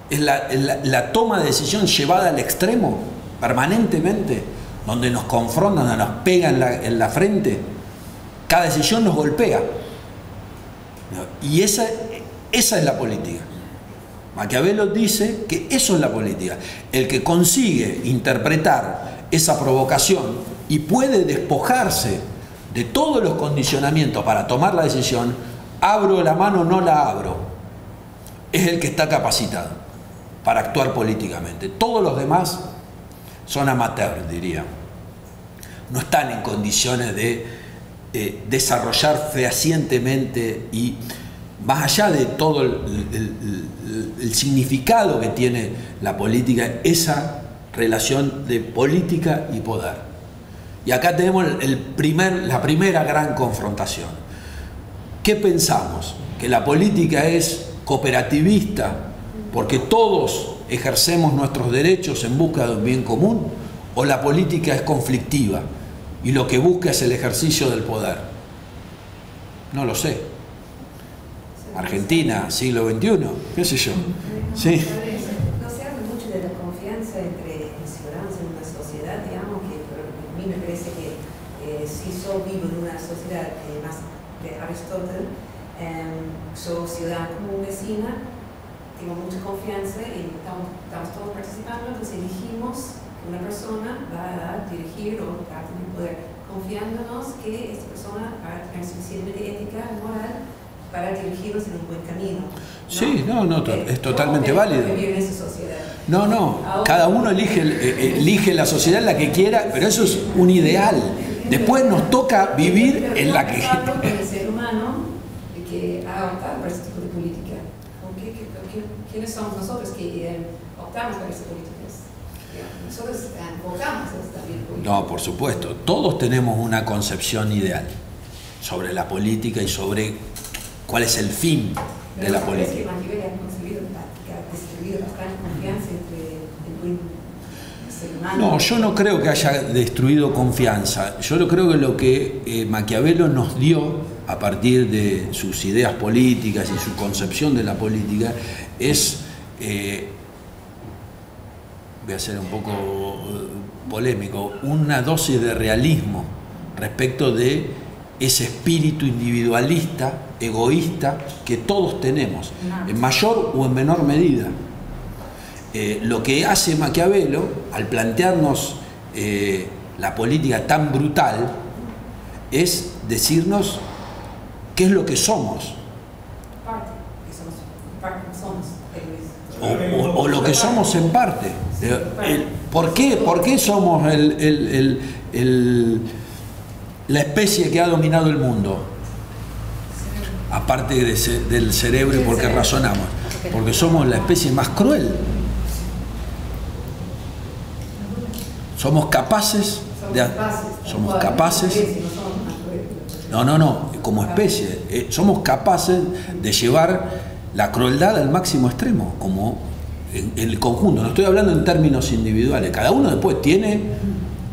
Es la toma de decisión llevada al extremo, permanentemente, donde nos confrontan, donde nos pegan en la frente. Cada decisión nos golpea. Y esa es la política. Maquiavelo dice que eso es la política. El que consigue interpretar esa provocación y puede despojarse de todos los condicionamientos para tomar la decisión, abro la mano o no la abro, es el que está capacitado para actuar políticamente. Todos los demás son amateurs, diría. No están en condiciones de desarrollar fehacientemente y más allá de todo el significado que tiene la política, esa relación de política y poder. Y acá tenemos la primera gran confrontación. ¿Qué pensamos? ¿Que la política es cooperativista porque todos ejercemos nuestros derechos en busca de un bien común? ¿O la política es conflictiva y lo que busca es el ejercicio del poder? No lo sé. Argentina, siglo XXI, qué sé yo. Sí. No se habla mucho de la confianza entre ciudadanos en una sociedad, digamos, que a mí me parece que si yo vivo en una sociedad más de Aristóteles, soy ciudadano como un vecina, tengo mucha confianza y estamos todos participando, entonces elegimos que una persona va a dirigir o va a tener poder, confiándonos que esta persona va a tener suficientemente ética, moral, para dirigirnos en un buen camino, ¿no? Sí, no, es totalmente válido. Vivir en esa sociedad. No, cada uno elige la sociedad en la que quiera, pero eso es un ideal. Después nos toca vivir en la que... Con el ser humano que ha optado por este tipo de política. ¿Quiénes somos nosotros que optamos por estas políticas? Nosotros votamos esta política. No, por supuesto. Todos tenemos una concepción ideal sobre la política y sobre cuál es el fin de la política. ¿Es que Maquiavelo ha conseguido destruir bastante confianza entre el ser humano? No, yo no creo que haya destruido confianza. Yo creo que lo que Maquiavelo nos dio a partir de sus ideas políticas y su concepción de la política es, voy a ser un poco polémico, una dosis de realismo respecto de ese espíritu individualista, egoísta, que todos tenemos, en mayor o en menor medida. Lo que hace Maquiavelo, al plantearnos la política tan brutal, es decirnos qué es lo que somos. O lo que somos en parte. ¿Por qué somos la especie que ha dominado el mundo? Aparte del cerebro y porque razonamos. Porque somos la especie más cruel. Somos capaces de... Somos capaces... No, como especie. Somos capaces de llevar la crueldad al máximo extremo, como en el conjunto. No estoy hablando en términos individuales. Cada uno después tiene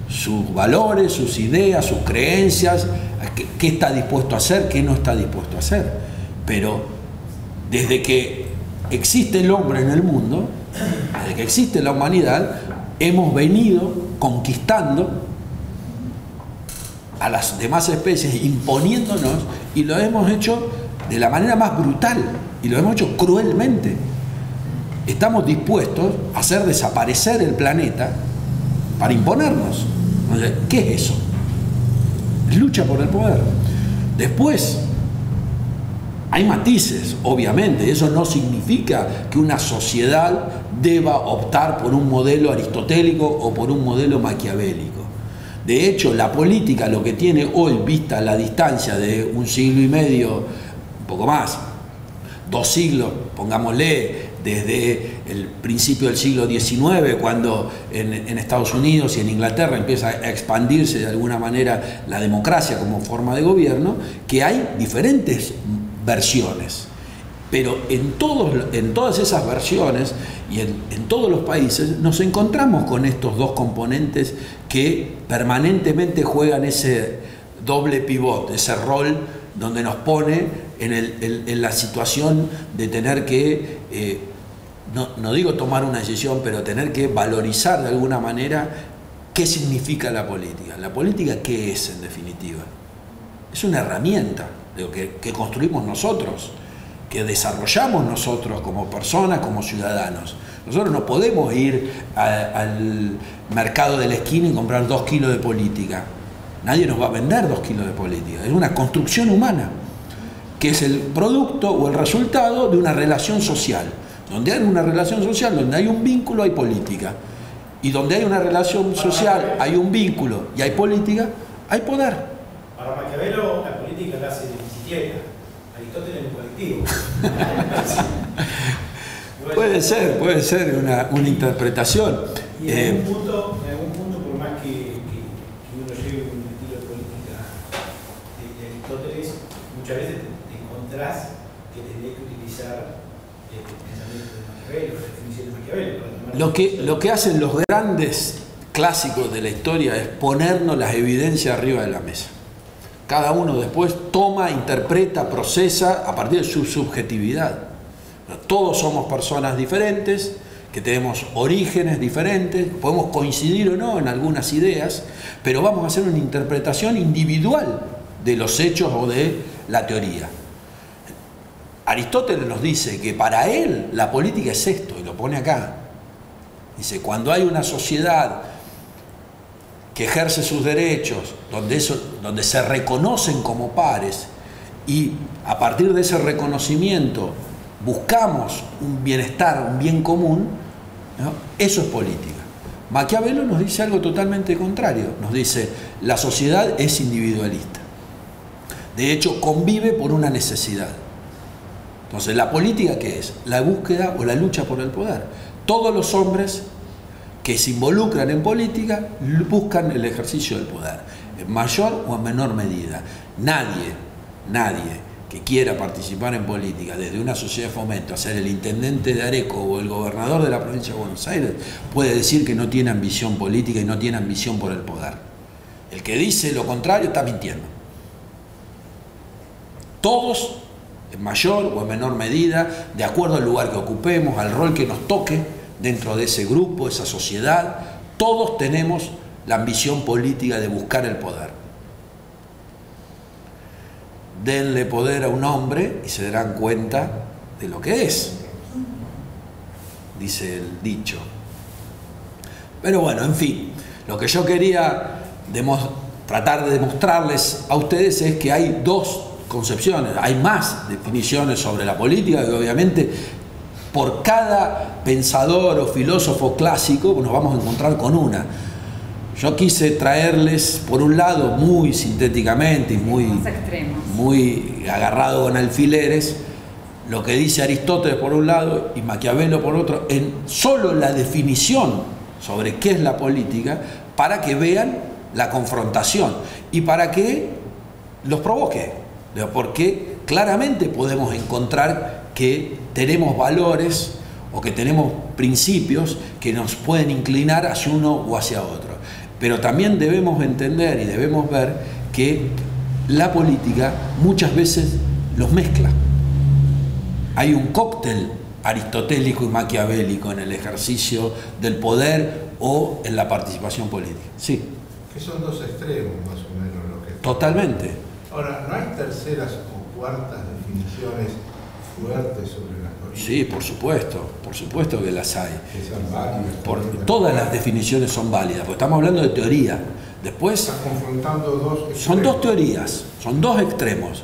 sus valores, sus ideas, sus creencias, qué está dispuesto a hacer, qué no está dispuesto a hacer. Pero desde que existe el hombre en el mundo, desde que existe la humanidad, hemos venido conquistando a las demás especies, imponiéndonos, y lo hemos hecho de la manera más brutal, y lo hemos hecho cruelmente. Estamos dispuestos a hacer desaparecer el planeta para imponernos. ¿Qué es eso? Es lucha por el poder. Después, hay matices, obviamente. Eso no significa que una sociedad deba optar por un modelo aristotélico o por un modelo maquiavélico. De hecho, la política, lo que tiene hoy, vista a la distancia de un siglo y medio, un poco más, 2 siglos, pongámosle, desde el principio del siglo XIX, cuando en Estados Unidos y en Inglaterra empieza a expandirse de alguna manera la democracia como forma de gobierno, que hay diferentes versiones. Pero en todas esas versiones y en todos los países nos encontramos con estos dos componentes que permanentemente juegan ese doble pivot, ese rol donde nos pone en la situación de tener que, no digo tomar una decisión, pero tener que valorizar de alguna manera qué significa la política. ¿La política qué es, en definitiva? Es una herramienta que construimos nosotros, que desarrollamos nosotros como personas, como ciudadanos. Nosotros no podemos ir al mercado de la esquina y comprar 2 kilos de política. Nadie nos va a vender 2 kilos de política. Es una construcción humana, que es el producto o el resultado de una relación social. Donde hay una relación social, donde hay un vínculo, hay política. Y donde hay una relación social, hay un vínculo y hay política, hay poder. Para Maquiavelo, la política la hace ni siquiera Aristóteles en el colectivo. Puede ser una interpretación. Y en algún punto, por más que uno lleve un estilo de política de Aristóteles, muchas veces te encontrás que tenés que utilizar el pensamiento de Maquiavelo, la definición de Maquiavelo. Lo que hacen los grandes clásicos de la historia es ponernos las evidencias arriba de la mesa. Cada uno después toma, interpreta, procesa a partir de su subjetividad. Todos somos personas diferentes, que tenemos orígenes diferentes, podemos coincidir o no en algunas ideas, pero vamos a hacer una interpretación individual de los hechos o de la teoría. Aristóteles nos dice que para él la política es esto, y lo pone acá. Dice, cuando hay una sociedad que ejerce sus derechos, donde se reconocen como pares, y a partir de ese reconocimiento buscamos un bienestar, un bien común, ¿no? Eso es política. Maquiavelo nos dice algo totalmente contrario, nos dice, la sociedad es individualista. De hecho, convive por una necesidad. Entonces, ¿la política qué es? La búsqueda o la lucha por el poder. Todos los hombres que se involucran en política buscan el ejercicio del poder, en mayor o en menor medida. Nadie que quiera participar en política desde una sociedad de fomento, a ser el intendente de Areco o el gobernador de la provincia de Buenos Aires, puede decir que no tiene ambición política y no tiene ambición por el poder. El que dice lo contrario está mintiendo. Todos, en mayor o en menor medida, de acuerdo al lugar que ocupemos, al rol que nos toque dentro de ese grupo, esa sociedad, todos tenemos la ambición política de buscar el poder. Denle poder a un hombre y se darán cuenta de lo que es, dice el dicho. Pero bueno, en fin, lo que yo quería tratar de demostrarles a ustedes es que hay dos concepciones, hay más definiciones sobre la política, y obviamente por cada pensador o filósofo clásico nos vamos a encontrar con una. Yo quise traerles, por un lado, muy sintéticamente y muy agarrado con alfileres, lo que dice Aristóteles por un lado y Maquiavelo por otro, en solo la definición sobre qué es la política, para que vean la confrontación y para que los provoque, porque claramente podemos encontrar que tenemos valores o que tenemos principios que nos pueden inclinar hacia uno o hacia otro. Pero también debemos entender y debemos ver que la política muchas veces los mezcla. Hay un cóctel aristotélico y maquiavélico en el ejercicio del poder o en la participación política. Sí. Que son dos extremos más o menos lo que... Totalmente. Ahora, ¿no hay terceras o cuartas definiciones fuertes sobre las políticas? Sí, por supuesto que las hay. Que sean válidas. Todas las definiciones son válidas, porque estamos hablando de teoría. Después... Estás confrontando dos extremos. Son dos teorías, son dos extremos.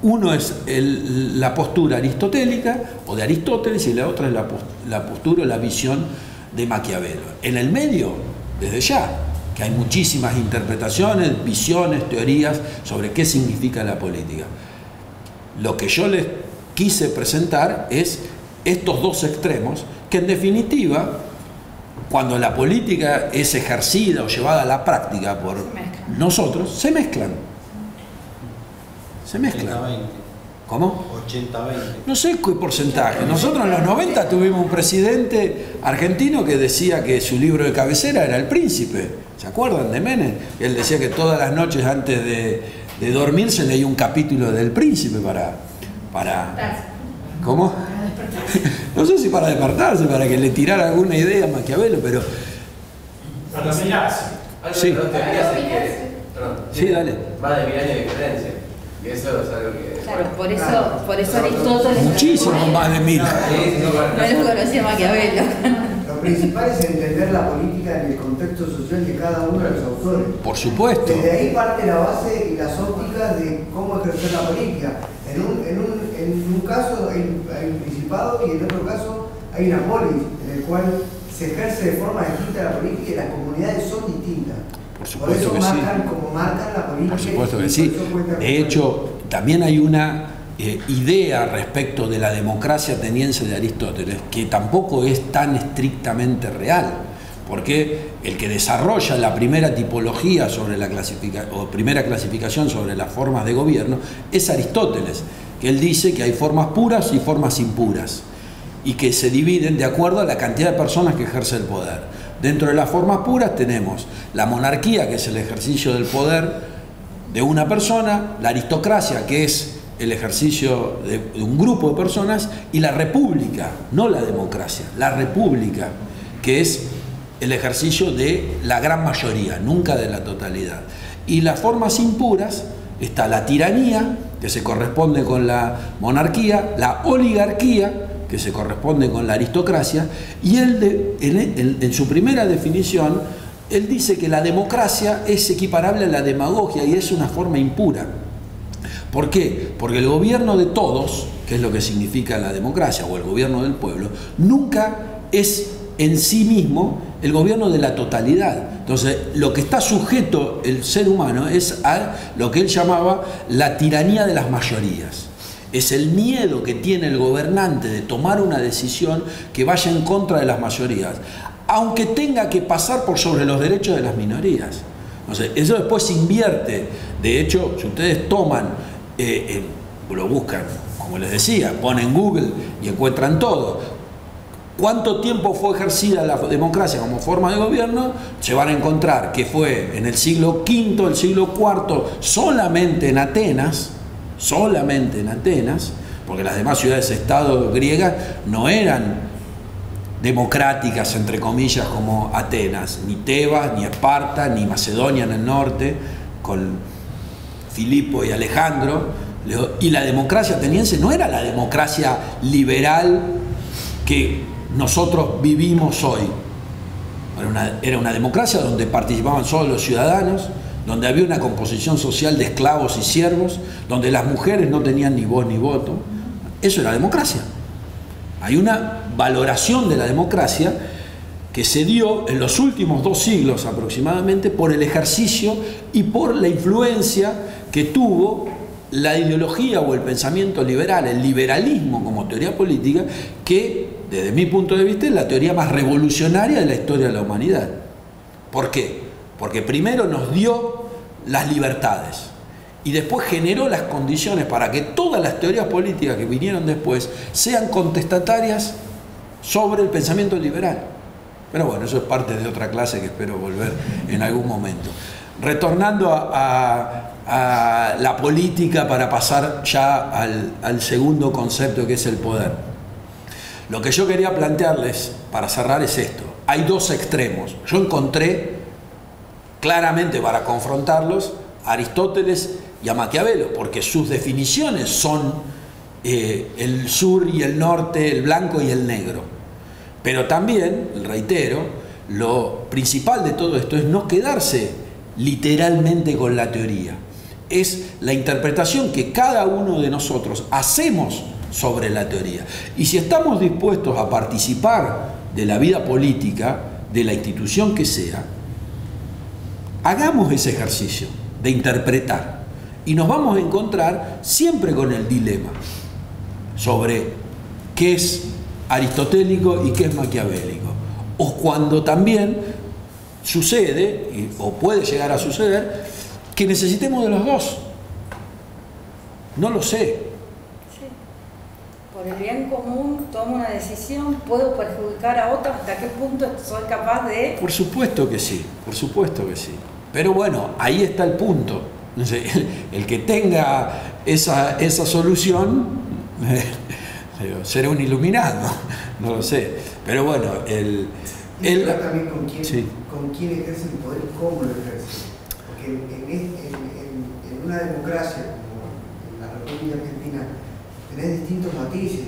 Uno es la postura aristotélica o de Aristóteles y la otra es la postura o la visión de Maquiavelo. En el medio, desde ya, que hay muchísimas interpretaciones, visiones, teorías sobre qué significa la política. Lo que yo les quise presentar es estos dos extremos que en definitiva, cuando la política es ejercida o llevada a la práctica por nosotros, se mezclan. Se mezclan. ¿Cómo? 80-20. No sé qué porcentaje. Nosotros en los 90 tuvimos un presidente argentino que decía que su libro de cabecera era El Príncipe. ¿Se acuerdan de Menem? Él decía que todas las noches antes de dormir se leía un capítulo del Príncipe para ¿cómo? No sé si para despertarse, para que le tirara alguna idea a Maquiavelo, pero... Para mirarse. Sí. Sí, dale. Más de 1000 años de diferencia. Y eso es algo que... Claro, por eso Aristóteles... Muchísimo más de 1000. No lo conocía Maquiavelo. Lo principal es entender la política en el contexto social de cada uno de los autores. Por supuesto. Desde ahí parte la base y las ópticas de cómo ejercer la política. En un caso hay un principado y en otro caso hay una polis, en el cual se ejerce de forma distinta la política y las comunidades son distintas. Por supuesto que sí. Como marcan la política. Por supuesto que sí. De hecho, también hay una idea respecto de la democracia ateniense de Aristóteles que tampoco es tan estrictamente real, porque el que desarrolla la primera tipología sobre la primera clasificación sobre las formas de gobierno es Aristóteles, que él dice que hay formas puras y formas impuras y que se dividen de acuerdo a la cantidad de personas que ejerce el poder. Dentro de las formas puras tenemos la monarquía, que es el ejercicio del poder de una persona, la aristocracia, que es el ejercicio de un grupo de personas, y la república, no la democracia, la república, que es el ejercicio de la gran mayoría, nunca de la totalidad. Y las formas impuras está la tiranía, que se corresponde con la monarquía, la oligarquía, que se corresponde con la aristocracia, y él en su primera definición, él dice que la democracia es equiparable a la demagogia y es una forma impura. ¿Por qué? Porque el gobierno de todos, que es lo que significa la democracia, o el gobierno del pueblo, nunca es en sí mismo el gobierno de la totalidad. Entonces, lo que está sujeto el ser humano es a lo que él llamaba la tiranía de las mayorías. Es el miedo que tiene el gobernante de tomar una decisión que vaya en contra de las mayorías, aunque tenga que pasar por sobre los derechos de las minorías. Entonces, eso después se invierte. De hecho, si ustedes toman, lo buscan, como les decía, ponen Google y encuentran todo. ¿Cuánto tiempo fue ejercida la democracia como forma de gobierno? Se van a encontrar que fue en el siglo V, el siglo IV, solamente en Atenas, porque las demás ciudades-estado griegas no eran democráticas, entre comillas, como Atenas, ni Tebas, ni Esparta, ni Macedonia en el norte, con Filipo y Alejandro. Y la democracia ateniense no era la democracia liberal que nosotros vivimos hoy. Era una democracia donde participaban solo los ciudadanos, donde había una composición social de esclavos y siervos, donde las mujeres no tenían ni voz ni voto. Eso era democracia. Hay una valoración de la democracia que se dio en los últimos 2 siglos aproximadamente por el ejercicio y por la influencia que tuvo la ideología o el pensamiento liberal, el liberalismo como teoría política, que desde mi punto de vista es la teoría más revolucionaria de la historia de la humanidad. ¿Por qué? Porque primero nos dio las libertades y después generó las condiciones para que todas las teorías políticas que vinieron después sean contestatarias sobre el pensamiento liberal. Pero bueno, eso es parte de otra clase que espero volver en algún momento. Retornando a la política para pasar ya al segundo concepto, que es el poder. Lo que yo quería plantearles para cerrar es esto. Hay 2 extremos. Yo encontré claramente, para confrontarlos, a Aristóteles y a Maquiavelo, porque sus definiciones son el sur y el norte, el blanco y el negro. Pero también, reitero, lo principal de todo esto es no quedarse literalmente con la teoría. Es la interpretación que cada uno de nosotros hacemos sobre la teoría. Y si estamos dispuestos a participar de la vida política, de la institución que sea, hagamos ese ejercicio de interpretar y nos vamos a encontrar siempre con el dilema sobre qué es aristotélico y qué es maquiavélico, o cuando también sucede o puede llegar a suceder que necesitemos de los dos. No lo sé. el bien común tomo una decisión, puedo perjudicar a otros, ¿hasta qué punto soy capaz de...? Por supuesto que sí, por supuesto que sí. Pero bueno, ahí está el punto. El que tenga esa solución será un iluminado, no lo sé. Pero bueno, y también con quién ejerce el poder y cómo lo ejerce. Porque en una democracia como en la República Argentina tenés distintos matices,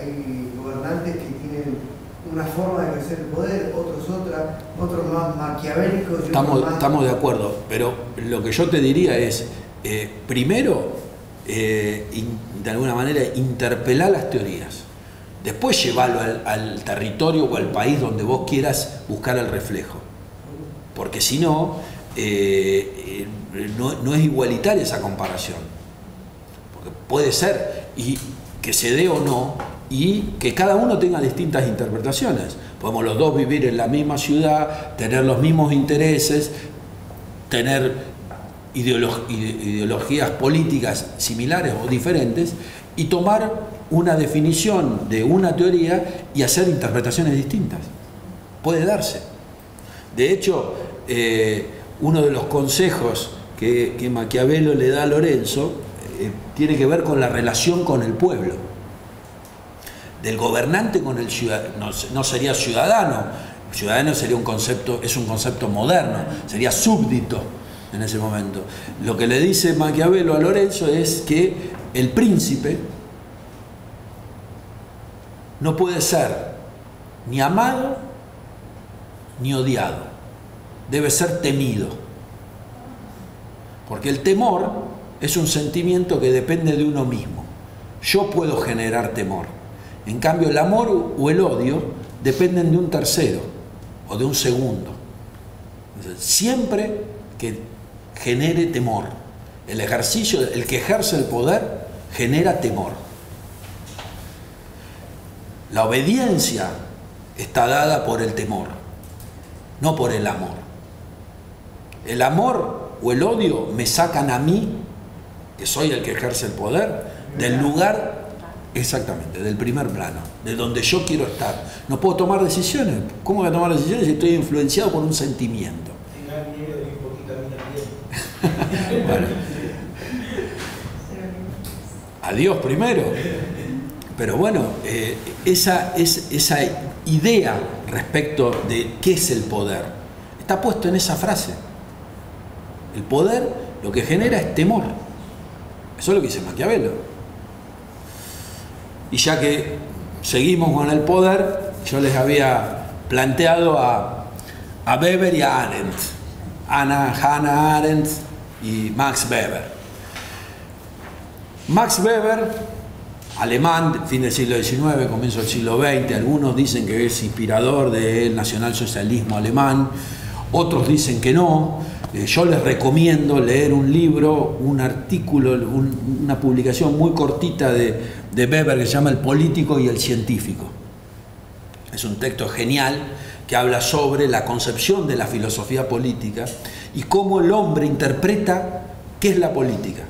hay gobernantes que tienen una forma de ejercer el poder, otros más maquiavélicos. Estamos de acuerdo, pero lo que yo te diría es, primero, de alguna manera, interpelar las teorías. Después llevarlo al territorio o al país donde vos quieras buscar el reflejo. Porque si no, no es igualitaria esa comparación. Porque puede ser y que se dé o no, y que cada uno tenga distintas interpretaciones. Podemos los dos vivir en la misma ciudad, tener los mismos intereses, tener ideologías políticas similares o diferentes, y tomar una definición de una teoría y hacer interpretaciones distintas. Puede darse. De hecho, uno de los consejos que Maquiavelo le da a Lorenzo tiene que ver con la relación con el pueblo. Del gobernante con el ciudadano. No sería ciudadano. Ciudadano sería es un concepto moderno, sería súbdito en ese momento. Lo que le dice Maquiavelo a Lorenzo es que el príncipe no puede ser ni amado ni odiado, debe ser temido, porque el temor es un sentimiento que depende de uno mismo. Yo puedo generar temor, en cambio el amor o el odio dependen de un tercero o de un segundo. Entonces, siempre que genere temor, el que ejerce el poder genera temor. La obediencia está dada por el temor, no por el amor. El amor o el odio me sacan a mí, que soy el que ejerce el poder, del lugar, exactamente, del primer plano, de donde yo quiero estar. No puedo tomar decisiones. ¿Cómo voy a tomar decisiones si estoy influenciado por un sentimiento? Bueno, a Dios primero. Pero bueno, esa idea respecto de qué es el poder está puesto en esa frase. El poder lo que genera es temor. Eso es lo que dice Maquiavelo. Y ya que seguimos con el poder, yo les había planteado a Weber y a Arendt. Hannah Arendt y Max Weber. Max Weber, alemán, fin del siglo XIX, comienzo del siglo XX, algunos dicen que es inspirador del nacionalsocialismo alemán, otros dicen que no. Yo les recomiendo leer un libro, un artículo, una publicación muy cortita de Weber que se llama El político y el científico. Es un texto genial que habla sobre la concepción de la filosofía política y cómo el hombre interpreta qué es la política.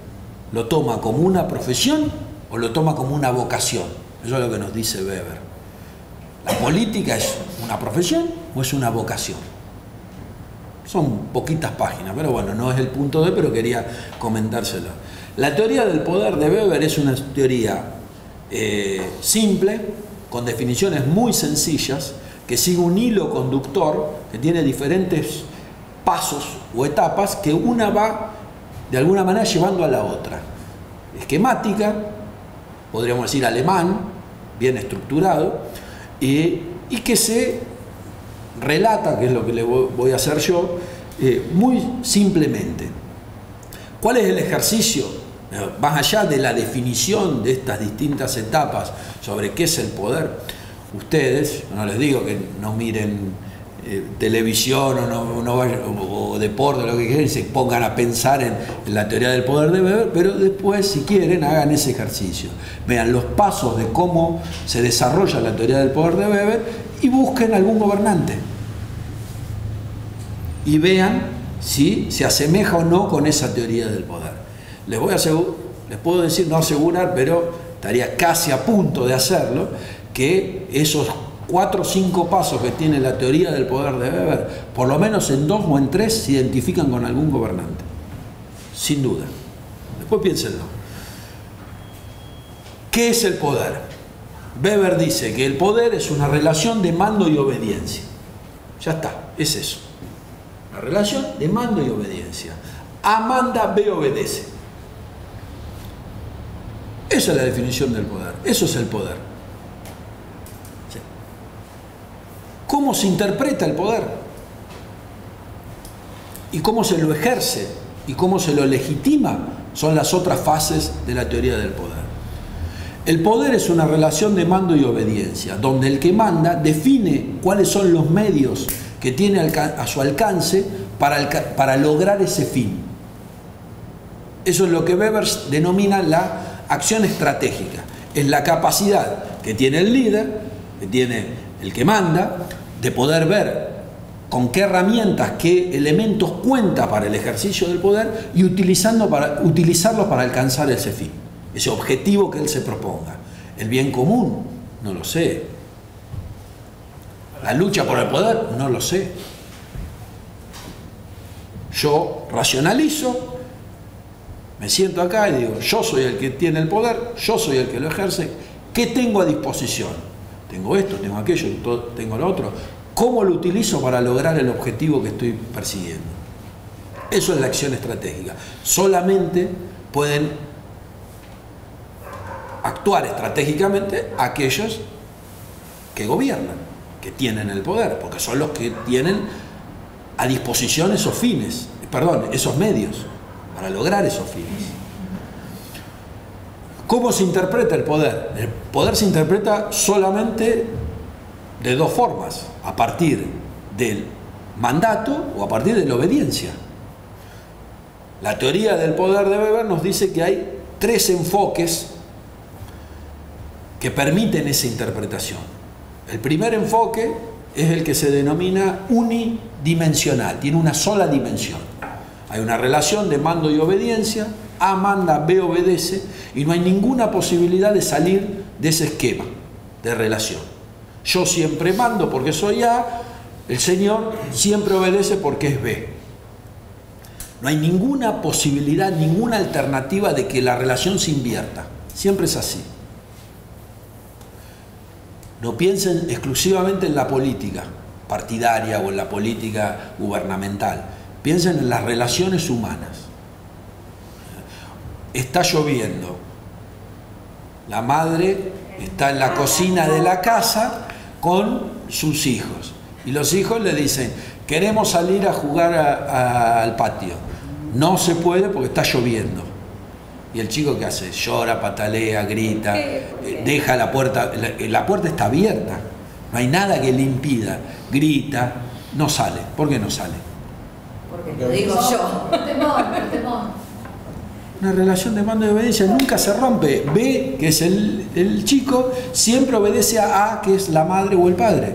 ¿Lo toma como una profesión o lo toma como una vocación? Eso es lo que nos dice Weber. ¿La política es una profesión o es una vocación? Son poquitas páginas, pero bueno, no es el punto de, pero quería comentárselo. La teoría del poder de Weber es una teoría simple, con definiciones muy sencillas, que sigue un hilo conductor, que tiene diferentes pasos o etapas, que una va de alguna manera llevando a la otra. Esquemática, podríamos decir alemán, bien estructurado, y que se relata, que es lo que le voy a hacer yo, muy simplemente. ¿Cuál es el ejercicio? Más allá de la definición de estas distintas etapas sobre qué es el poder, ustedes, no les digo que no miren televisión o deporte, lo que quieran, se pongan a pensar en la teoría del poder de Weber, pero después, si quieren, hagan ese ejercicio. Vean los pasos de cómo se desarrolla la teoría del poder de Weber y busquen algún gobernante. Y vean si se asemeja o no con esa teoría del poder. Les puedo decir, no asegurar, pero estaría casi a punto de hacerlo, que esos 4 o 5 pasos que tiene la teoría del poder de Weber, por lo menos en 2 o en 3 se identifican con algún gobernante, sin duda. Después piénsenlo. ¿Qué es el poder? Weber dice que el poder es una relación de mando y obediencia. Ya está, es eso. Una relación de mando y obediencia. A manda, B obedece. Esa es la definición del poder. Eso es el poder. ¿Sí? ¿Cómo se interpreta el poder? ¿Y cómo se lo ejerce? ¿Y cómo se lo legitima? Son las otras fases de la teoría del poder. El poder es una relación de mando y obediencia, donde el que manda define cuáles son los medios que tiene a su alcance para lograr ese fin. Eso es lo que Weber denomina la acción estratégica. Es la capacidad que tiene el líder, que tiene el que manda, de poder ver con qué herramientas, qué elementos cuenta para el ejercicio del poder y utilizarlos para alcanzar ese fin, ese objetivo que él se proponga. El bien común, no lo sé. La lucha por el poder, no lo sé. Yo racionalizo, me siento acá y digo, yo soy el que tiene el poder, yo soy el que lo ejerce, ¿qué tengo a disposición? Tengo esto, tengo aquello, tengo lo otro. ¿Cómo lo utilizo para lograr el objetivo que estoy persiguiendo? Eso es la acción estratégica. Solamente pueden actuar estratégicamente aquellos que gobiernan, que tienen el poder, porque son los que tienen a disposición esos fines, esos medios para lograr esos fines. ¿Cómo se interpreta el poder? El poder se interpreta solamente de 2 formas, a partir del mandato o a partir de la obediencia. La teoría del poder de Weber nos dice que hay 3 enfoques que permiten esa interpretación. El primer enfoque es el que se denomina unidimensional, tiene una sola dimensión. Hay una relación de mando y obediencia, A manda, B obedece, y no hay ninguna posibilidad de salir de ese esquema de relación. Yo siempre mando porque soy A, el Señor siempre obedece porque es B. No hay ninguna posibilidad, ninguna alternativa de que la relación se invierta. Siempre es así. No piensen exclusivamente en la política partidaria o en la política gubernamental. Piensen en las relaciones humanas. Está lloviendo. La madre está en la cocina de la casa con sus hijos. Y los hijos le dicen, queremos salir a jugar al patio. No se puede porque está lloviendo. ¿Y el chico qué hace? Llora, patalea, grita, deja la puerta está abierta. No hay nada que le impida. Grita, no sale. ¿Por qué no sale? Porque lo digo yo. Por temor. Una relación de mando y obediencia nunca se rompe. B, que es el chico, siempre obedece a A, que es la madre o el padre.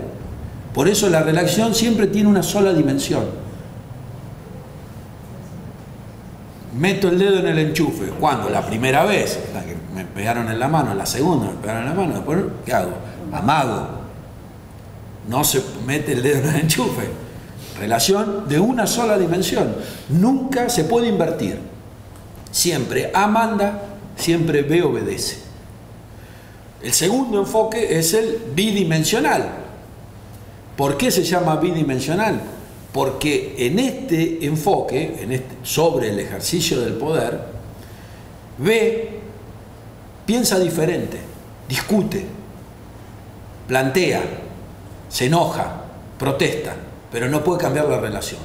Por eso la relación siempre tiene una sola dimensión. Meto el dedo en el enchufe. ¿Cuándo? La primera vez, la que me pegaron en la mano, la segunda me pegaron en la mano, después, ¿qué hago? Amago. No se mete el dedo en el enchufe. Relación de una sola dimensión. Nunca se puede invertir. Siempre A manda, siempre B obedece. El segundo enfoque es el bidimensional. ¿Por qué se llama bidimensional? Porque en este enfoque, sobre el ejercicio del poder, B piensa diferente, discute, plantea, se enoja, protesta, pero no puede cambiar la relación.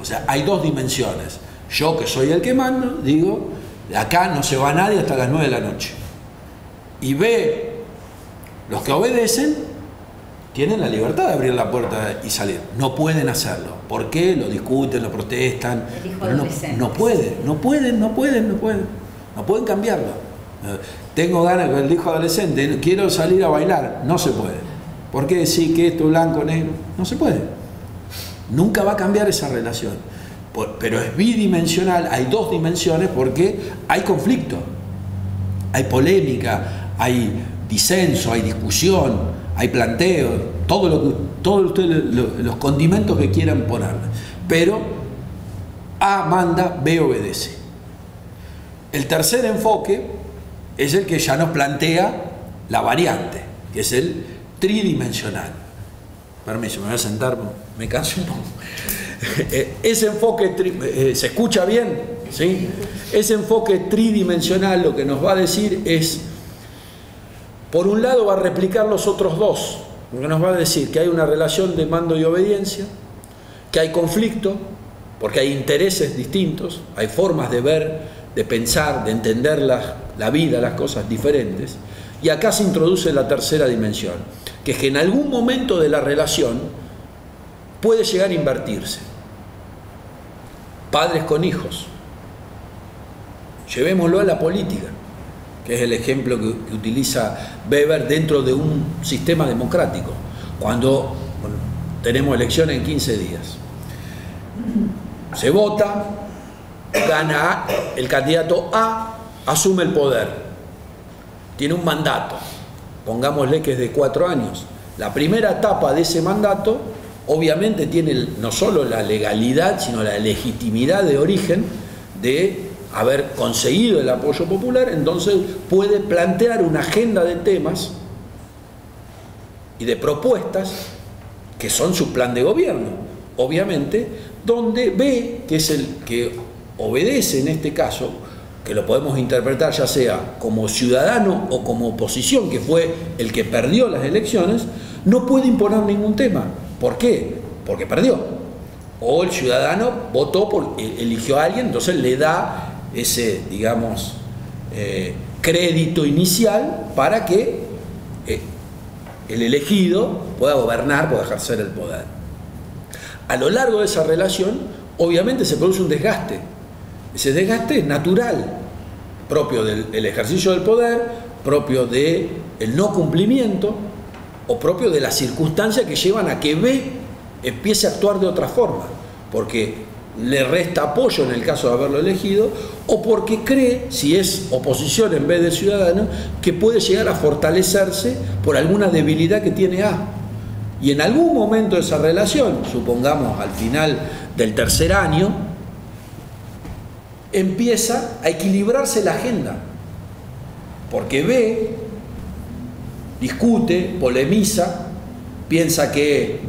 O sea, hay 2 dimensiones. Yo, que soy el que mando, digo, de acá no se va nadie hasta las 9 de la noche. Y B, los que obedecen, tienen la libertad de abrir la puerta y salir. No pueden hacerlo. ¿Por qué? Lo discuten, lo protestan. Pero no pueden cambiarlo. Tengo ganas, el hijo adolescente, quiero salir a bailar. No se puede. ¿Por qué decir que esto blanco, negro? No se puede. Nunca va a cambiar esa relación. Pero es bidimensional, hay 2 dimensiones porque hay conflicto. hay polémica, hay disenso, hay discusión, hay planteo, todos ustedes los condimentos que quieran ponerle. Pero A manda, B obedece. El tercer enfoque es el que ya nos plantea la variante, que es el tridimensional. Permiso, me voy a sentar, me canso un poco. Ese enfoque, ¿se escucha bien? ¿Sí? Ese enfoque tridimensional lo que nos va a decir es, por un lado va a replicar los otros dos, porque nos va a decir que hay una relación de mando y obediencia, que hay conflicto, porque hay intereses distintos, hay formas de ver, de pensar, de entender la vida, las cosas diferentes, y acá se introduce la tercera dimensión, que es que en algún momento de la relación puede llegar a invertirse. Padres con hijos. Llevémoslo a la política, que es el ejemplo que utiliza Weber dentro de un sistema democrático, cuando tenemos elecciones en 15 días. Se vota, gana el candidato A, asume el poder, tiene un mandato, pongámosle que es de 4 años. La primera etapa de ese mandato obviamente tiene no solo la legalidad, sino la legitimidad de origen de haber conseguido el apoyo popular, entonces puede plantear una agenda de temas y de propuestas que son su plan de gobierno, obviamente, donde ve que es el que obedece en este caso, que lo podemos interpretar ya sea como ciudadano o como oposición, que fue el que perdió las elecciones, no puede imponer ningún tema. ¿Por qué? Porque perdió. O el ciudadano votó, eligió a alguien, entonces le da ese, digamos, crédito inicial para que el elegido pueda gobernar, pueda ejercer el poder. A lo largo de esa relación, obviamente se produce un desgaste. Ese desgaste es natural, propio del ejercicio del poder, propio del no cumplimiento o propio de las circunstancias que llevan a que B empiece a actuar de otra forma, porque le resta apoyo en el caso de haberlo elegido, o porque cree, si es oposición en vez de ciudadano, que puede llegar a fortalecerse por alguna debilidad que tiene A. Y en algún momento de esa relación, supongamos al final del tercer año, empieza a equilibrarse la agenda, porque B discute, polemiza, piensa que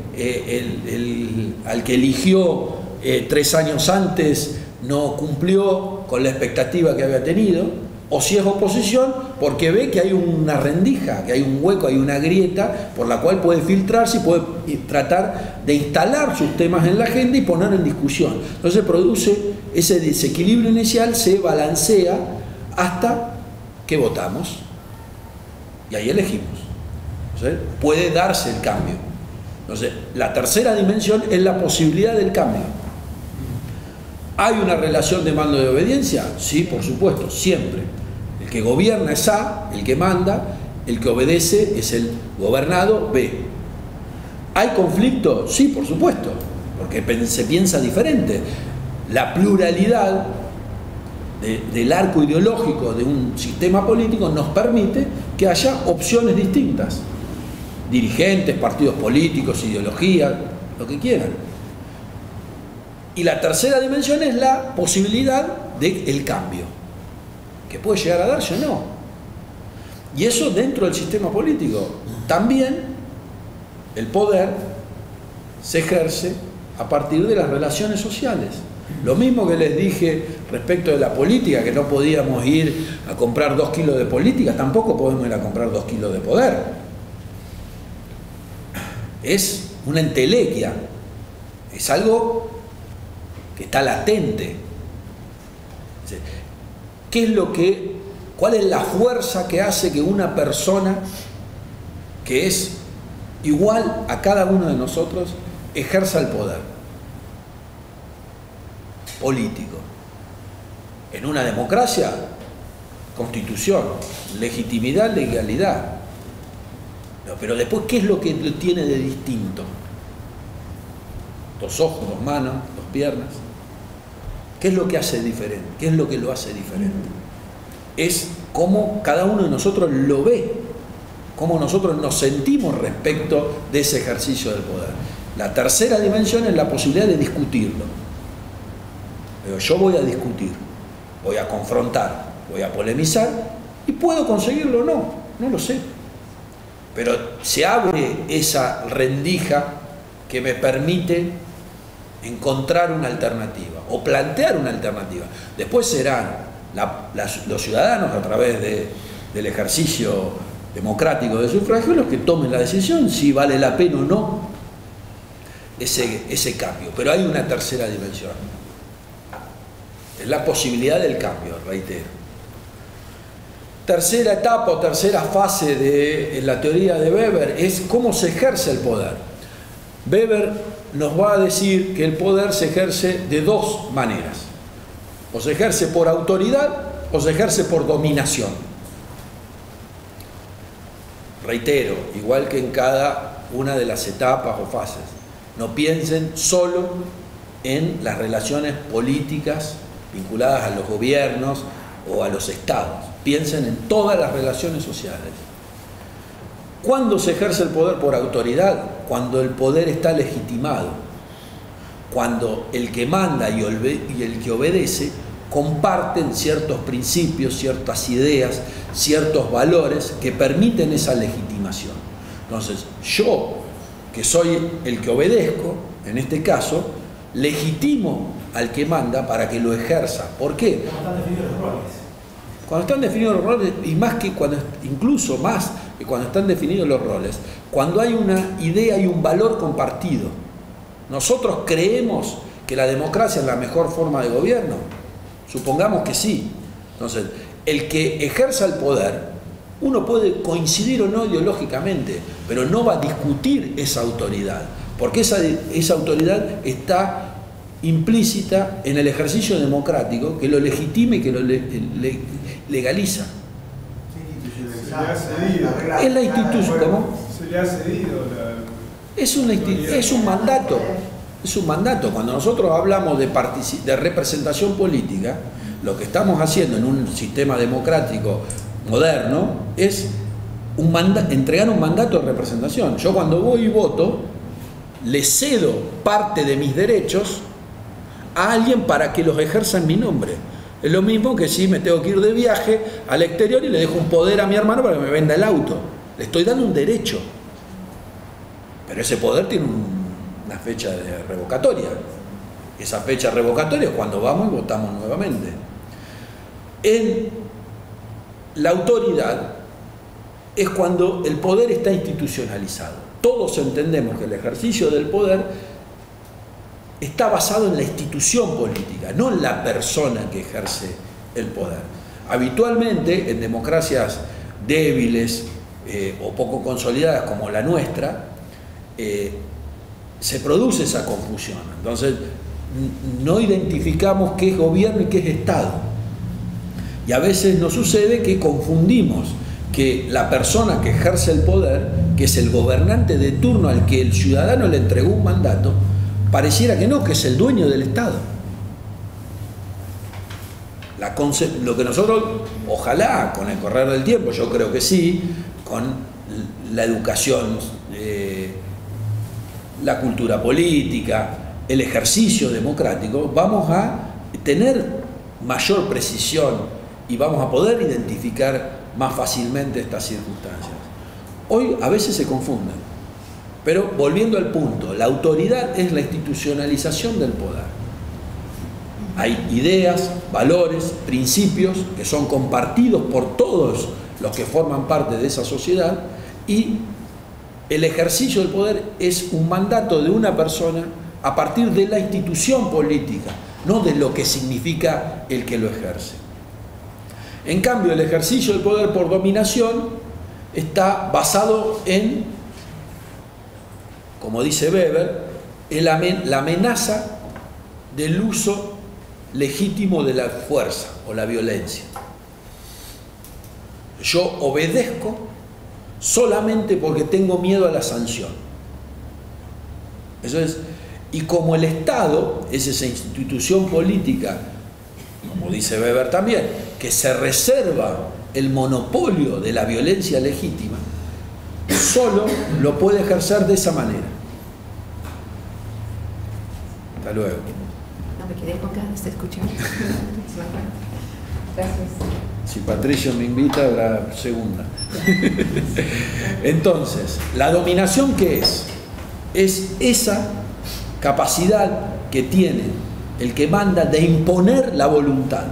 al que eligió 3 años antes no cumplió con la expectativa que había tenido, o si es oposición, porque ve que hay una rendija, que hay un hueco, hay una grieta por la cual puede filtrarse y puede tratar de instalar sus temas en la agenda y poner en discusión. Entonces produce ese desequilibrio inicial, se balancea hasta que votamos y ahí elegimos. Entonces puede darse el cambio. Entonces la tercera dimensión es la posibilidad del cambio. ¿Hay una relación de mando y de obediencia? Sí, por supuesto, siempre. El que gobierna es A, el que manda, el que obedece es el gobernado B. ¿Hay conflicto? Sí, por supuesto, porque se piensa diferente. La pluralidad del arco ideológico de un sistema político nos permite que haya opciones distintas. Dirigentes, partidos políticos, ideologías, lo que quieran. Y la tercera dimensión es la posibilidad del cambio, que puede llegar a darse o no. Y eso dentro del sistema político. También el poder se ejerce a partir de las relaciones sociales. Lo mismo que les dije respecto de la política, que no podíamos ir a comprar 2 kilos de política, tampoco podemos ir a comprar 2 kilos de poder. Es una entelequia, es algo que está latente. ¿Qué es cuál es la fuerza que hace que una persona que es igual a cada uno de nosotros ejerza el poder político? En una democracia, constitución, legitimidad, legalidad. No, pero después, ¿qué es lo que lo tiene de distinto? 2 ojos, 2 manos, 2 piernas. ¿Qué es lo que hace diferente? ¿Qué es lo que lo hace diferente? es cómo cada uno de nosotros lo ve, cómo nosotros nos sentimos respecto de ese ejercicio del poder. La tercera dimensión es la posibilidad de discutirlo. Pero yo voy a discutir, voy a confrontar, voy a polemizar, y puedo conseguirlo o no, no lo sé. Pero se abre esa rendija que me permite encontrar una alternativa o plantear una alternativa. Después serán los ciudadanos, a través del ejercicio democrático del sufragio, los que tomen la decisión si vale la pena o no ese cambio. Pero hay una tercera dimensión, es la posibilidad del cambio, reitero. Tercera etapa o tercera fase de la teoría de Weber es cómo se ejerce el poder. Weber nos va a decir que el poder se ejerce de dos maneras: o se ejerce por autoridad o se ejerce por dominación. Reitero, igual que en cada una de las etapas o fases, no piensen solo en las relaciones políticas vinculadas a los gobiernos o a los estados, piensen en todas las relaciones sociales. ¿Cuándo se ejerce el poder por autoridad? Cuando el poder está legitimado, cuando el que manda y el que obedece comparten ciertos principios, ciertas ideas, ciertos valores que permiten esa legitimación. Entonces, yo, que soy el que obedezco, en este caso, legitimo al que manda para que lo ejerza. ¿Por qué? ¿Cómo están definidos los roles? Cuando están definidos los roles, y más que cuando, incluso más que cuando están definidos los roles, cuando hay una idea y un valor compartido. Nosotros creemos que la democracia es la mejor forma de gobierno. Supongamos que sí. Entonces, el que ejerza el poder, uno puede coincidir o no ideológicamente, pero no va a discutir esa autoridad, porque esa autoridad está implícita en el ejercicio democrático que lo legitima y que lo legaliza. Se le ha cedido. Es la institución, ¿cómo? Se le ha cedido Es un mandato. Es un mandato. Cuando nosotros hablamos de representación política, lo que estamos haciendo en un sistema democrático moderno es entregar un mandato de representación. Yo cuando voy y voto, le cedo parte de mis derechos a alguien para que los ejerza en mi nombre. Es lo mismo que si me tengo que ir de viaje al exterior y le dejo un poder a mi hermano para que me venda el auto. Le estoy dando un derecho. Pero ese poder tiene una fecha de revocatoria. Esa fecha revocatoria es cuando vamos y votamos nuevamente. En la autoridad es cuando el poder está institucionalizado. Todos entendemos que el ejercicio del poder está basado en la institución política, no en la persona que ejerce el poder. Habitualmente, en democracias débiles o poco consolidadas como la nuestra, se produce esa confusión. Entonces, no identificamos qué es gobierno y qué es Estado. Y a veces nos sucede que confundimos que la persona que ejerce el poder, que es el gobernante de turno al que el ciudadano le entregó un mandato, pareciera que no, que es el dueño del Estado. Lo que nosotros, ojalá, con el correr del tiempo, yo creo que sí, con la educación, la cultura política, el ejercicio democrático, vamos a tener mayor precisión y vamos a poder identificar más fácilmente estas circunstancias. Hoy a veces se confunden. Pero volviendo al punto, la autoridad es la institucionalización del poder. Hay ideas, valores, principios que son compartidos por todos los que forman parte de esa sociedad, y el ejercicio del poder es un mandato de una persona a partir de la institución política, no de lo que significa el que lo ejerce. En cambio, el ejercicio del poder por dominación está basado en, como dice Weber, la amenaza del uso legítimo de la fuerza o la violencia. Yo obedezco solamente porque tengo miedo a la sanción. Eso es, y como el Estado es esa institución política, como dice Weber también, que se reserva el monopolio de la violencia legítima, solo lo puede ejercer de esa manera. Hasta luego. No me quedé con ganas de escuchar. Gracias. Si Patricio me invita, habrá segunda. Entonces, la dominación, ¿qué es? Es esa capacidad que tiene el que manda de imponer la voluntad.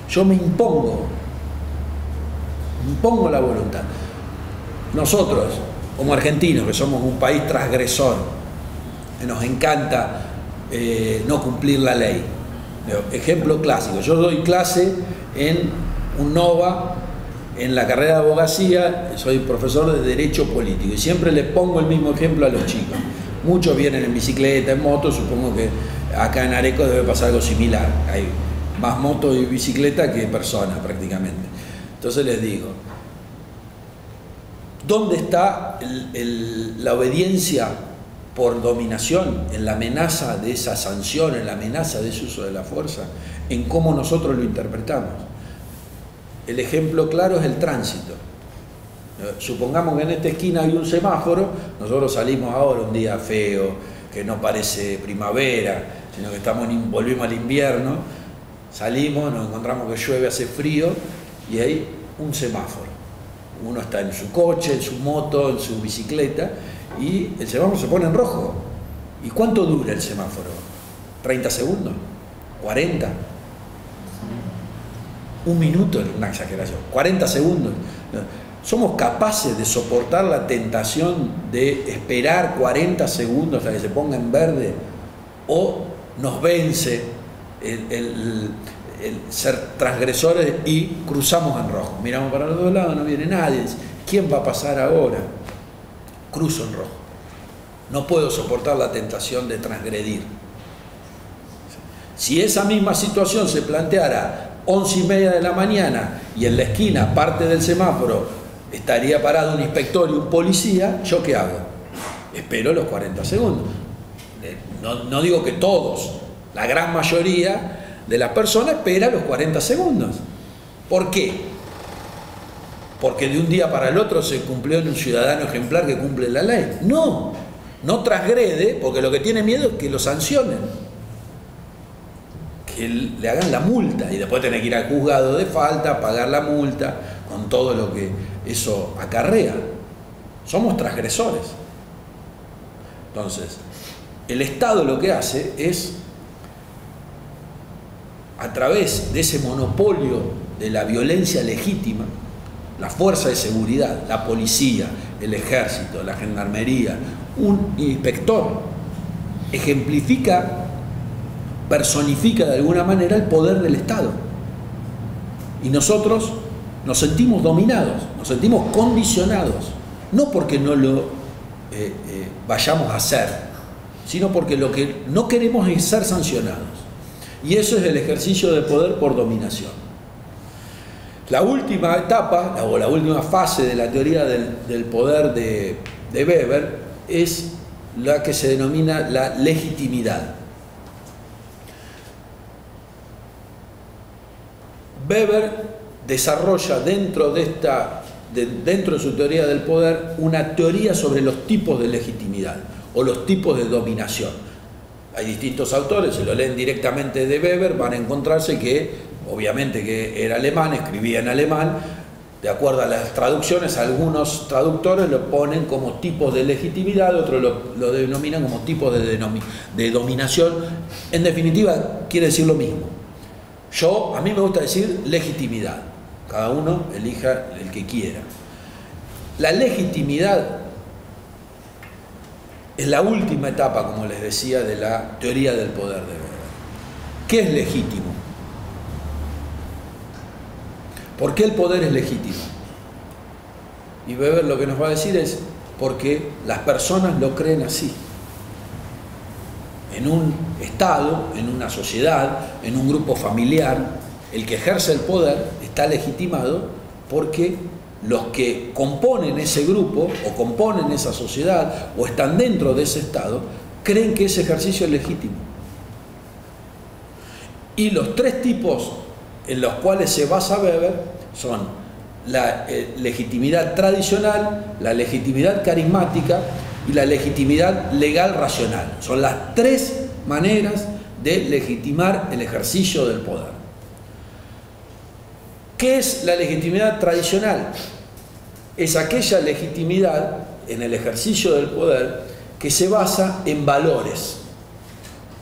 Yo me impongo la voluntad. Nosotros, como argentinos, que somos un país transgresor, que nos encanta no cumplir la ley. Ejemplo clásico, yo doy clase en un NOVA, en la carrera de abogacía, soy profesor de Derecho Político y siempre le pongo el mismo ejemplo a los chicos. Muchos vienen en bicicleta, en moto, supongo que acá en Areco debe pasar algo similar. Hay más moto y bicicleta que personas prácticamente. Entonces les digo, ¿dónde está la obediencia por dominación? En la amenaza de esa sanción, en la amenaza de ese uso de la fuerza, en cómo nosotros lo interpretamos. El ejemplo claro es el tránsito. Supongamos que en esta esquina hay un semáforo, nosotros salimos ahora un día feo, que no parece primavera, sino que volvimos al invierno, salimos, nos encontramos que llueve, hace frío, y hay un semáforo. Uno está en su coche, en su moto, en su bicicleta, y el semáforo se pone en rojo. ¿Y cuánto dura el semáforo? ¿30 segundos? ¿40? Un minuto, una exageración. 40 segundos. ¿Somos capaces de soportar la tentación de esperar 40 segundos hasta que se ponga en verde? ¿O nos vence el ser transgresores y cruzamos en rojo? Miramos para los dos lados, no viene nadie. ¿Quién va a pasar ahora? Cruzo en rojo. No puedo soportar la tentación de transgredir. Si esa misma situación se planteara 11:30 de la mañana y en la esquina, parte del semáforo, estaría parado un inspector y un policía, ¿yo qué hago? Espero los 40 segundos. No digo que todos, la gran mayoría de las personas espera los 40 segundos. ¿Por qué? Porque de un día para el otro se cumplió en un ciudadano ejemplar que cumple la ley. No transgrede, porque lo que tiene miedo es que lo sancionen, que le hagan la multa y después tener que ir al juzgado de falta, pagar la multa, con todo lo que eso acarrea. Somos transgresores. Entonces, el Estado lo que hace es, a través de ese monopolio de la violencia legítima, la fuerza de seguridad, la policía, el ejército, la gendarmería, un inspector, ejemplifica, personifica de alguna manera el poder del Estado. Y nosotros nos sentimos dominados, nos sentimos condicionados, no porque no lo vayamos a hacer, sino porque lo que no queremos es ser sancionados. Y eso es el ejercicio de poder por dominación. La última etapa, o la última fase de la teoría del poder de Weber, es la que se denomina la legitimidad. Weber desarrolla dentro de su teoría del poder una teoría sobre los tipos de legitimidad o los tipos de dominación. Hay distintos autores, si lo leen directamente de Weber, van a encontrarse que, obviamente que era alemán, escribía en alemán, de acuerdo a las traducciones, algunos traductores lo ponen como tipos de legitimidad, otros lo denominan como tipos de dominación. En definitiva, quiere decir lo mismo. A mí me gusta decir legitimidad. Cada uno elija el que quiera. La legitimidad es la última etapa, como les decía, de la teoría del poder de Weber. ¿Qué es legítimo? ¿Por qué el poder es legítimo? Y Weber lo que nos va a decir es porque las personas lo creen así. En un Estado, en una sociedad, en un grupo familiar, el que ejerce el poder está legitimado porque los que componen ese grupo o componen esa sociedad o están dentro de ese Estado creen que ese ejercicio es legítimo. Y los tres tipos en los cuales se basa Weber son la legitimidad tradicional, la legitimidad carismática y la legitimidad legal racional. Son las tres maneras de legitimar el ejercicio del poder. ¿Qué es la legitimidad tradicional? Es aquella legitimidad en el ejercicio del poder que se basa en valores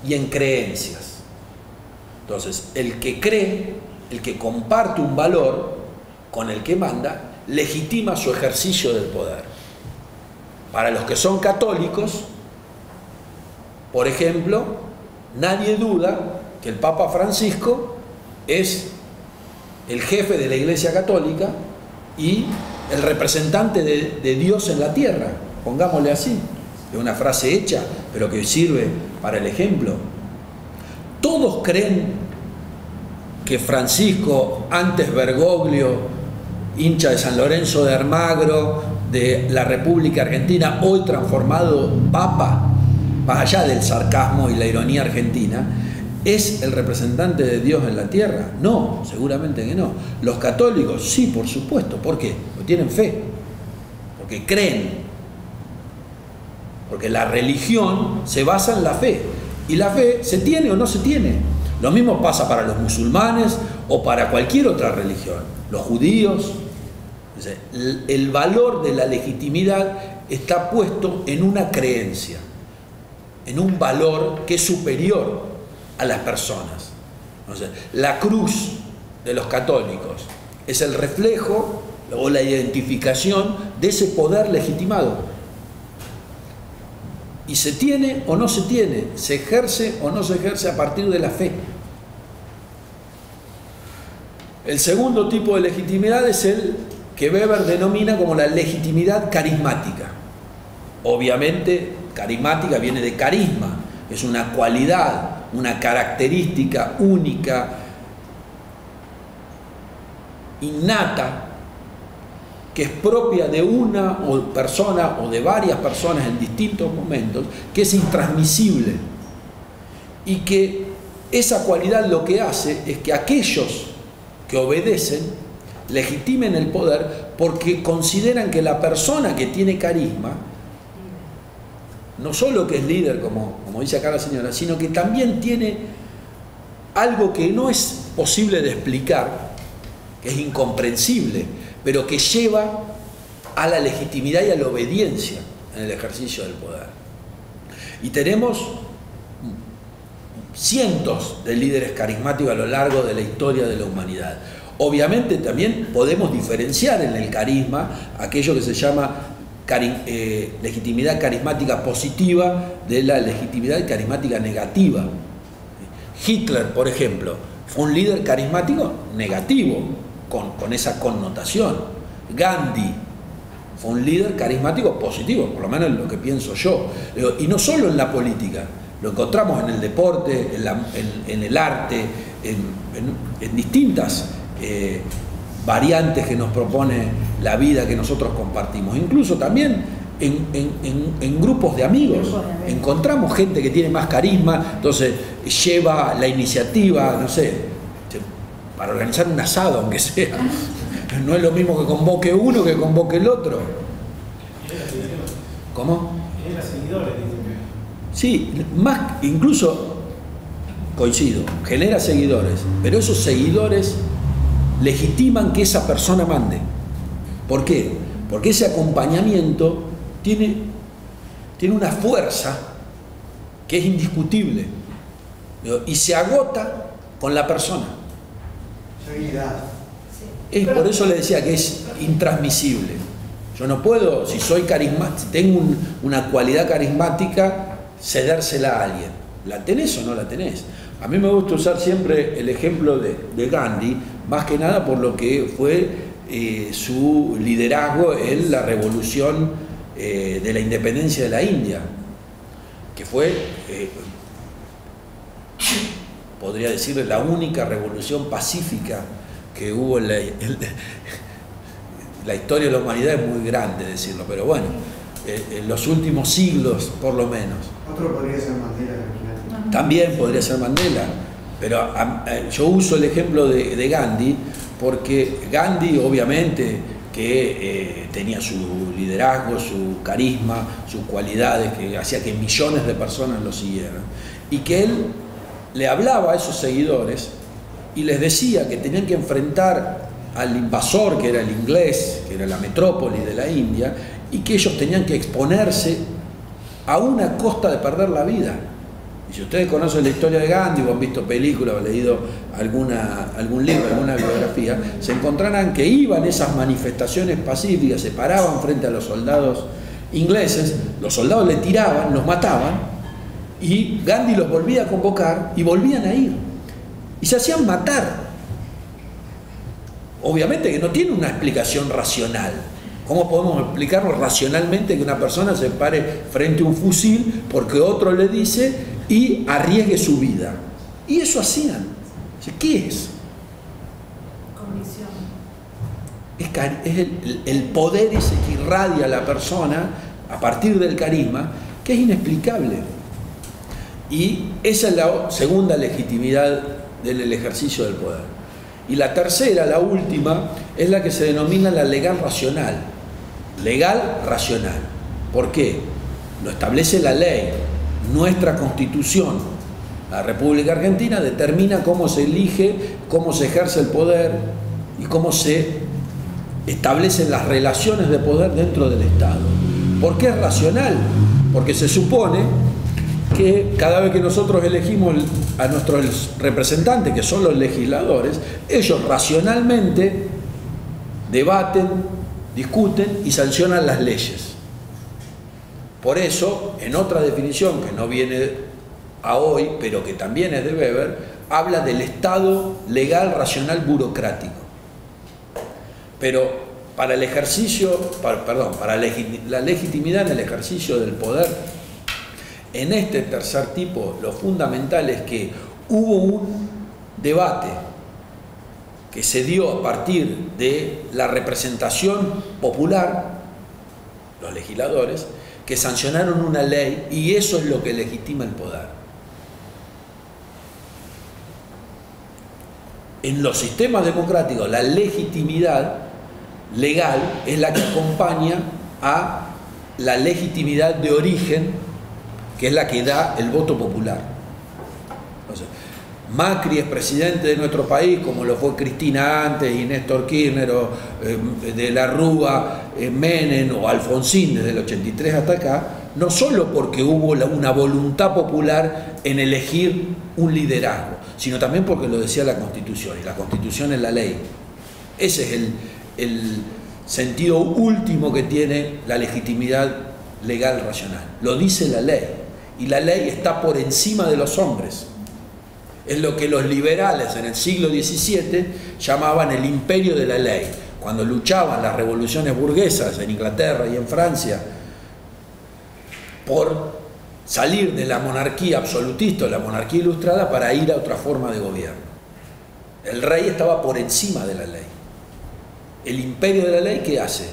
y en creencias. Entonces, el que cree, el que comparte un valor con el que manda, legitima su ejercicio del poder. Para los que son católicos, por ejemplo, nadie duda que el Papa Francisco es el jefe de la Iglesia Católica y el representante de Dios en la tierra, pongámosle así. Es una frase hecha, pero que sirve para el ejemplo. Todos creen que Francisco, antes Bergoglio, hincha de San Lorenzo de Almagro, de la República Argentina, hoy transformado Papa, más allá del sarcasmo y la ironía argentina, ¿es el representante de Dios en la tierra? No, seguramente que no. Los católicos, sí, por supuesto. ¿Por qué? Porque tienen fe, porque creen. Porque la religión se basa en la fe. Y la fe se tiene o no se tiene. Lo mismo pasa para los musulmanes o para cualquier otra religión. Los judíos. El valor de la legitimidad está puesto en una creencia, en un valor que es superior a las personas. Entonces, la cruz de los católicos es el reflejo o la identificación de ese poder legitimado. Y se tiene o no se tiene, se ejerce o no se ejerce a partir de la fe. El segundo tipo de legitimidad es el que Weber denomina como la legitimidad carismática. Obviamente, carismática viene de carisma, es una cualidad, una característica única, innata, que es propia de una persona o de varias personas en distintos momentos, que es intransmisible y que esa cualidad lo que hace es que aquellos que obedecen legitimen el poder porque consideran que la persona que tiene carisma no solo que es líder, como dice acá la señora, sino que también tiene algo que no es posible de explicar, que es incomprensible, pero que lleva a la legitimidad y a la obediencia en el ejercicio del poder. Y tenemos cientos de líderes carismáticos a lo largo de la historia de la humanidad. Obviamente también podemos diferenciar en el carisma aquello que se llama legitimidad carismática positiva de la legitimidad carismática negativa. Hitler, por ejemplo, fue un líder carismático negativo, con esa connotación. Gandhi fue un líder carismático positivo, por lo menos es lo que pienso yo. Y no solo en la política, lo encontramos en el deporte, en el arte, en distintas variantes que nos propone la vida que nosotros compartimos. Incluso también en grupos de amigos. Encontramos gente que tiene más carisma, entonces lleva la iniciativa, no sé, para organizar un asado, aunque sea. No es lo mismo que convoque uno que convoque el otro. ¿Cómo? Genera seguidores, sí, más, incluso coincido, genera seguidores, pero esos seguidores legitiman que esa persona mande. ¿Por qué? Porque ese acompañamiento tiene una fuerza que es indiscutible y se agota con la persona. Es por eso le decía que es intransmisible. Yo no puedo, si soy carismático, si tengo una cualidad carismática, cedérsela a alguien. ¿La tenés o no la tenés? A mí me gusta usar siempre el ejemplo de Gandhi, más que nada por lo que fue su liderazgo en la revolución de la independencia de la India, que fue, podría decirle, la única revolución pacífica que hubo en la historia de la humanidad. Es muy grande decirlo, pero bueno, en los últimos siglos por lo menos. Otro podría ser Mandela. También podría ser Mandela. Pero yo uso el ejemplo de Gandhi porque Gandhi obviamente que tenía su liderazgo, su carisma, sus cualidades que hacía que millones de personas lo siguieran, y que él le hablaba a esos seguidores y les decía que tenían que enfrentar al invasor, que era el inglés, que era la metrópoli de la India, y que ellos tenían que exponerse a una costa de perder la vida. Y si ustedes conocen la historia de Gandhi o han visto películas o leído algún libro, alguna biografía, se encontrarán que iban esas manifestaciones pacíficas, se paraban frente a los soldados ingleses, los soldados le tiraban, los mataban, y Gandhi los volvía a convocar y volvían a ir. Y se hacían matar. Obviamente que no tiene una explicación racional. ¿Cómo podemos explicarnos racionalmente que una persona se pare frente a un fusil porque otro le dice y arriesgue su vida? Y eso hacían. ¿Qué es? Convicción. Es el poder ese que irradia a la persona a partir del carisma, que es inexplicable. Y esa es la segunda legitimidad del ejercicio del poder. Y la tercera, la última, es la que se denomina la legal racional. Legal racional. ¿Por qué? Lo establece la ley. Nuestra Constitución, la República Argentina, determina cómo se elige, cómo se ejerce el poder y cómo se establecen las relaciones de poder dentro del Estado. ¿Por qué es racional? Porque se supone que cada vez que nosotros elegimos a nuestros representantes, que son los legisladores, ellos racionalmente debaten, discuten y sancionan las leyes. Por eso, en otra definición que no viene a hoy, pero que también es de Weber, habla del Estado legal, racional, burocrático. Pero para el ejercicio, para la legitimidad en el ejercicio del poder, en este tercer tipo, lo fundamental es que hubo un debate que se dio a partir de la representación popular, los legisladores, que sancionaron una ley, y eso es lo que legitima el poder. En los sistemas democráticos, la legitimidad legal es la que acompaña a la legitimidad de origen, que es la que da el voto popular. Entonces, Macri es presidente de nuestro país, como lo fue Cristina antes, y Néstor Kirchner, o de la Rúa, Menem o Alfonsín desde el 83 hasta acá, no solo porque hubo una voluntad popular en elegir un liderazgo, sino también porque lo decía la Constitución, y la Constitución es la ley. Ese es el sentido último que tiene la legitimidad legal racional. Lo dice la ley, y la ley está por encima de los hombres. Es lo que los liberales en el siglo XVII llamaban el imperio de la ley. Cuando luchaban las revoluciones burguesas en Inglaterra y en Francia por salir de la monarquía absolutista o la monarquía ilustrada para ir a otra forma de gobierno. El rey estaba por encima de la ley. El imperio de la ley, ¿qué hace?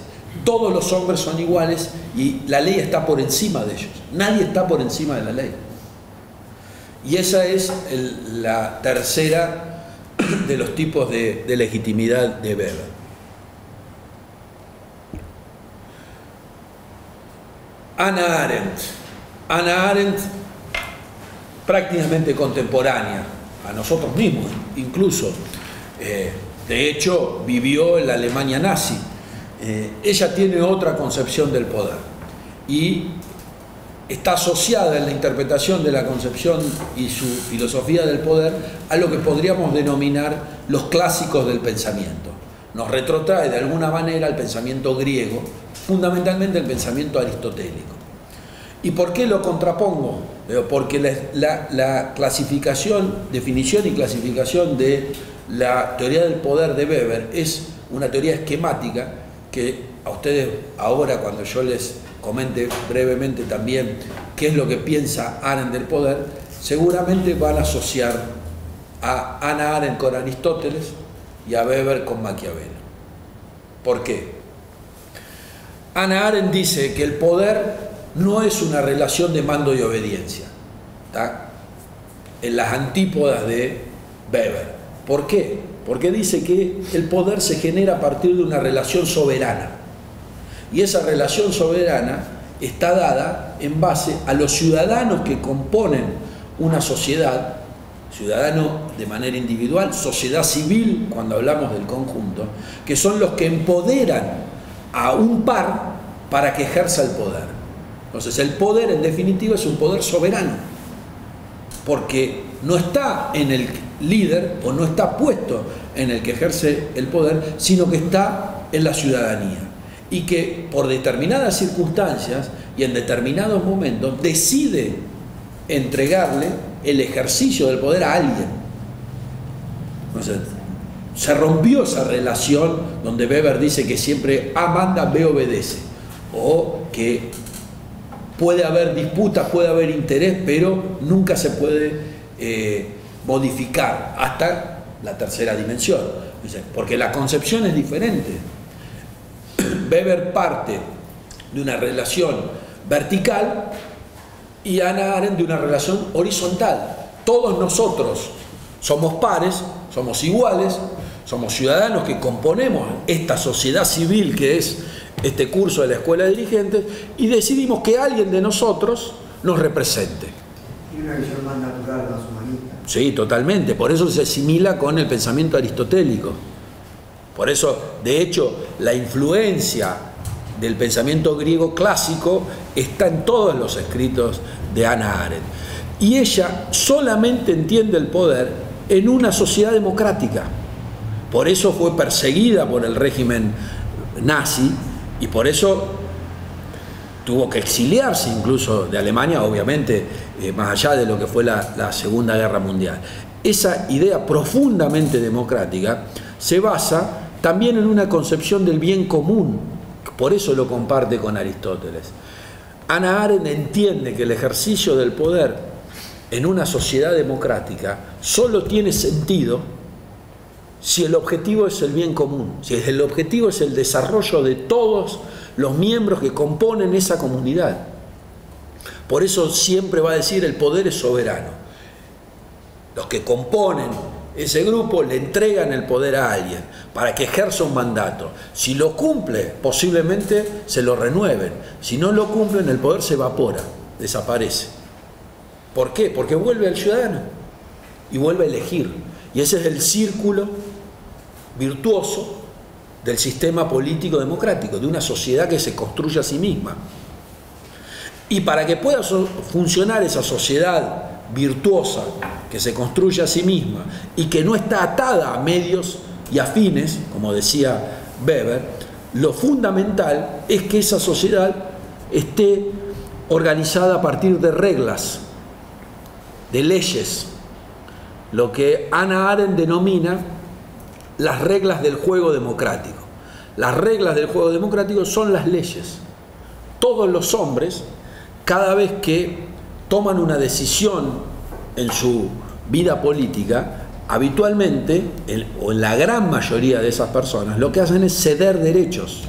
Todos los hombres son iguales y la ley está por encima de ellos. Nadie está por encima de la ley. Y esa es la tercera de los tipos de legitimidad de Weber. Hannah Arendt. Hannah Arendt, prácticamente contemporánea a nosotros mismos, incluso. De hecho, vivió en la Alemania nazi. Ella tiene otra concepción del poder y está asociada en la interpretación de la concepción y su filosofía del poder a lo que podríamos denominar los clásicos del pensamiento. Nos retrotrae de alguna manera al pensamiento griego, fundamentalmente el pensamiento aristotélico. ¿Y por qué lo contrapongo? Porque la clasificación, definición y clasificación de la teoría del poder de Weber es una teoría esquemática que a ustedes ahora, cuando yo les comente brevemente también qué es lo que piensa Arendt del poder, seguramente van a asociar a Hannah Arendt con Aristóteles y a Weber con Maquiavelo. ¿Por qué? Hannah Arendt dice que el poder no es una relación de mando y obediencia, ¿tá? En las antípodas de Weber. ¿Por qué? Porque dice que el poder se genera a partir de una relación soberana. Y esa relación soberana está dada en base a los ciudadanos que componen una sociedad, ciudadano de manera individual, sociedad civil, cuando hablamos del conjunto, que son los que empoderan a un par para que ejerza el poder. Entonces el poder en definitiva es un poder soberano, porque no está en el líder o no está puesto en el que ejerce el poder, sino que está en la ciudadanía, y que por determinadas circunstancias y en determinados momentos decide entregarle el ejercicio del poder a alguien. Entonces, se rompió esa relación donde Weber dice que siempre A manda, B obedece, o que puede haber disputas, puede haber interés, pero nunca se puede modificar hasta la tercera dimensión, porque la concepción es diferente. Weber parte de una relación vertical y Hannah Arendt de una relación horizontal. Todos nosotros somos pares, somos iguales, somos ciudadanos que componemos esta sociedad civil que es este curso de la Escuela de Dirigentes, y decidimos que alguien de nosotros nos represente. Y una visión más natural, más humanista. Sí, totalmente. Por eso se asimila con el pensamiento aristotélico. Por eso, de hecho, la influencia del pensamiento griego clásico está en todos los escritos de Hannah Arendt. Y ella solamente entiende el poder en una sociedad democrática. Por eso fue perseguida por el régimen nazi y por eso tuvo que exiliarse incluso de Alemania, obviamente, más allá de lo que fue la Segunda Guerra Mundial. Esa idea profundamente democrática se basa también en una concepción del bien común, por eso lo comparte con Aristóteles. Hannah Arendt entiende que el ejercicio del poder en una sociedad democrática solo tiene sentido si el objetivo es el bien común, si el objetivo es el desarrollo de todos los miembros que componen esa comunidad. Por eso siempre va a decir el poder es soberano. Los que componen ese grupo le entregan el poder a alguien para que ejerza un mandato. Si lo cumple, posiblemente se lo renueven. Si no lo cumplen, el poder se evapora, desaparece. ¿Por qué? Porque vuelve al ciudadano y vuelve a elegir. Y ese es el círculo virtuoso del sistema político democrático, de una sociedad que se construye a sí misma. Y para que pueda funcionar esa sociedad virtuosa que se construye a sí misma y que no está atada a medios y a fines, como decía Weber, lo fundamental es que esa sociedad esté organizada a partir de reglas, de leyes, lo que Hannah Arendt denomina las reglas del juego democrático. Las reglas del juego democrático son las leyes. Todos los hombres, cada vez que toman una decisión en su vida política, habitualmente, o en la gran mayoría de esas personas, lo que hacen es ceder derechos.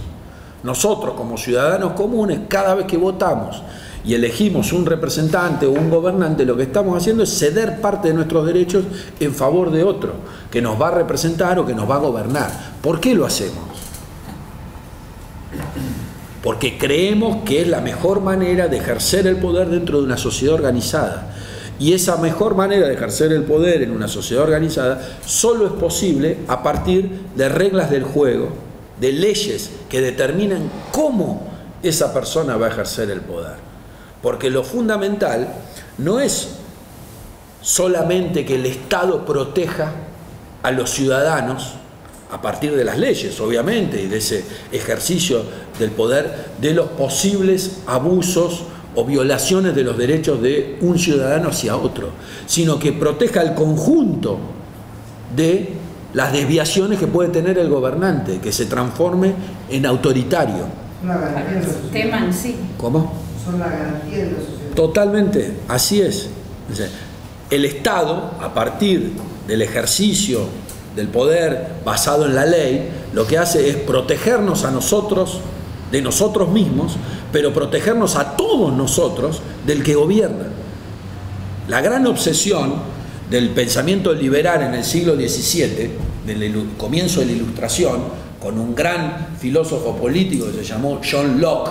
Nosotros, como ciudadanos comunes, cada vez que votamos y elegimos un representante o un gobernante, lo que estamos haciendo es ceder parte de nuestros derechos en favor de otro, que nos va a representar o que nos va a gobernar. ¿Por qué lo hacemos? Porque creemos que es la mejor manera de ejercer el poder dentro de una sociedad organizada. Y esa mejor manera de ejercer el poder en una sociedad organizada solo es posible a partir de reglas del juego, de leyes que determinan cómo esa persona va a ejercer el poder. Porque lo fundamental no es solamente que el Estado proteja a los ciudadanos a partir de las leyes, obviamente, y de ese ejercicio del poder, de los posibles abusos o violaciones de los derechos de un ciudadano hacia otro, sino que proteja al conjunto de las desviaciones que puede tener el gobernante, que se transforme en autoritario. Una garantía de la sociedad. Tema en sí. ¿Cómo? Son la garantía de la sociedad. Totalmente, así es. El Estado, a partir del ejercicio del poder basado en la ley, lo que hace es protegernos a nosotros, de nosotros mismos, pero protegernos a todos nosotros del que gobierna. La gran obsesión del pensamiento liberal en el siglo XVII, del comienzo de la Ilustración, con un gran filósofo político que se llamó John Locke,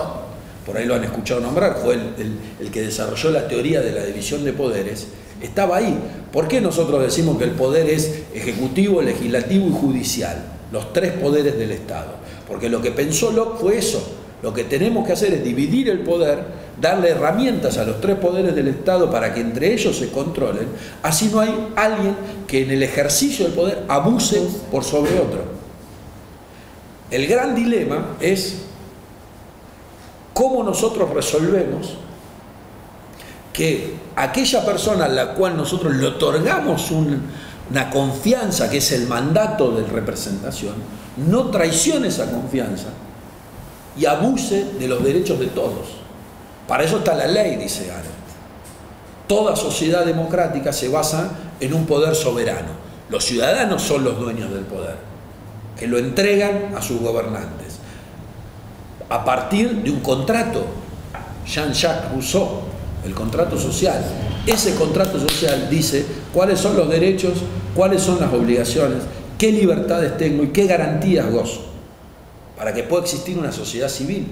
por ahí lo han escuchado nombrar, fue el que desarrolló la teoría de la división de poderes, estaba ahí. ¿Por qué nosotros decimos que el poder es ejecutivo, legislativo y judicial? Los tres poderes del Estado. Porque lo que pensó Locke fue eso. Lo que tenemos que hacer es dividir el poder, darle herramientas a los tres poderes del Estado para que entre ellos se controlen, así no hay alguien que en el ejercicio del poder abuse por sobre otro. El gran dilema es cómo nosotros resolvemos que aquella persona a la cual nosotros le otorgamos una confianza, que es el mandato de representación, no traicione esa confianza y abuse de los derechos de todos. Para eso está la ley, dice Arendt. Toda sociedad democrática se basa en un poder soberano. Los ciudadanos son los dueños del poder, que lo entregan a sus gobernantes a partir de un contrato. Jean-Jacques Rousseau, el contrato social. Ese contrato social dice cuáles son los derechos, cuáles son las obligaciones, qué libertades tengo y qué garantías gozo, para que pueda existir una sociedad civil.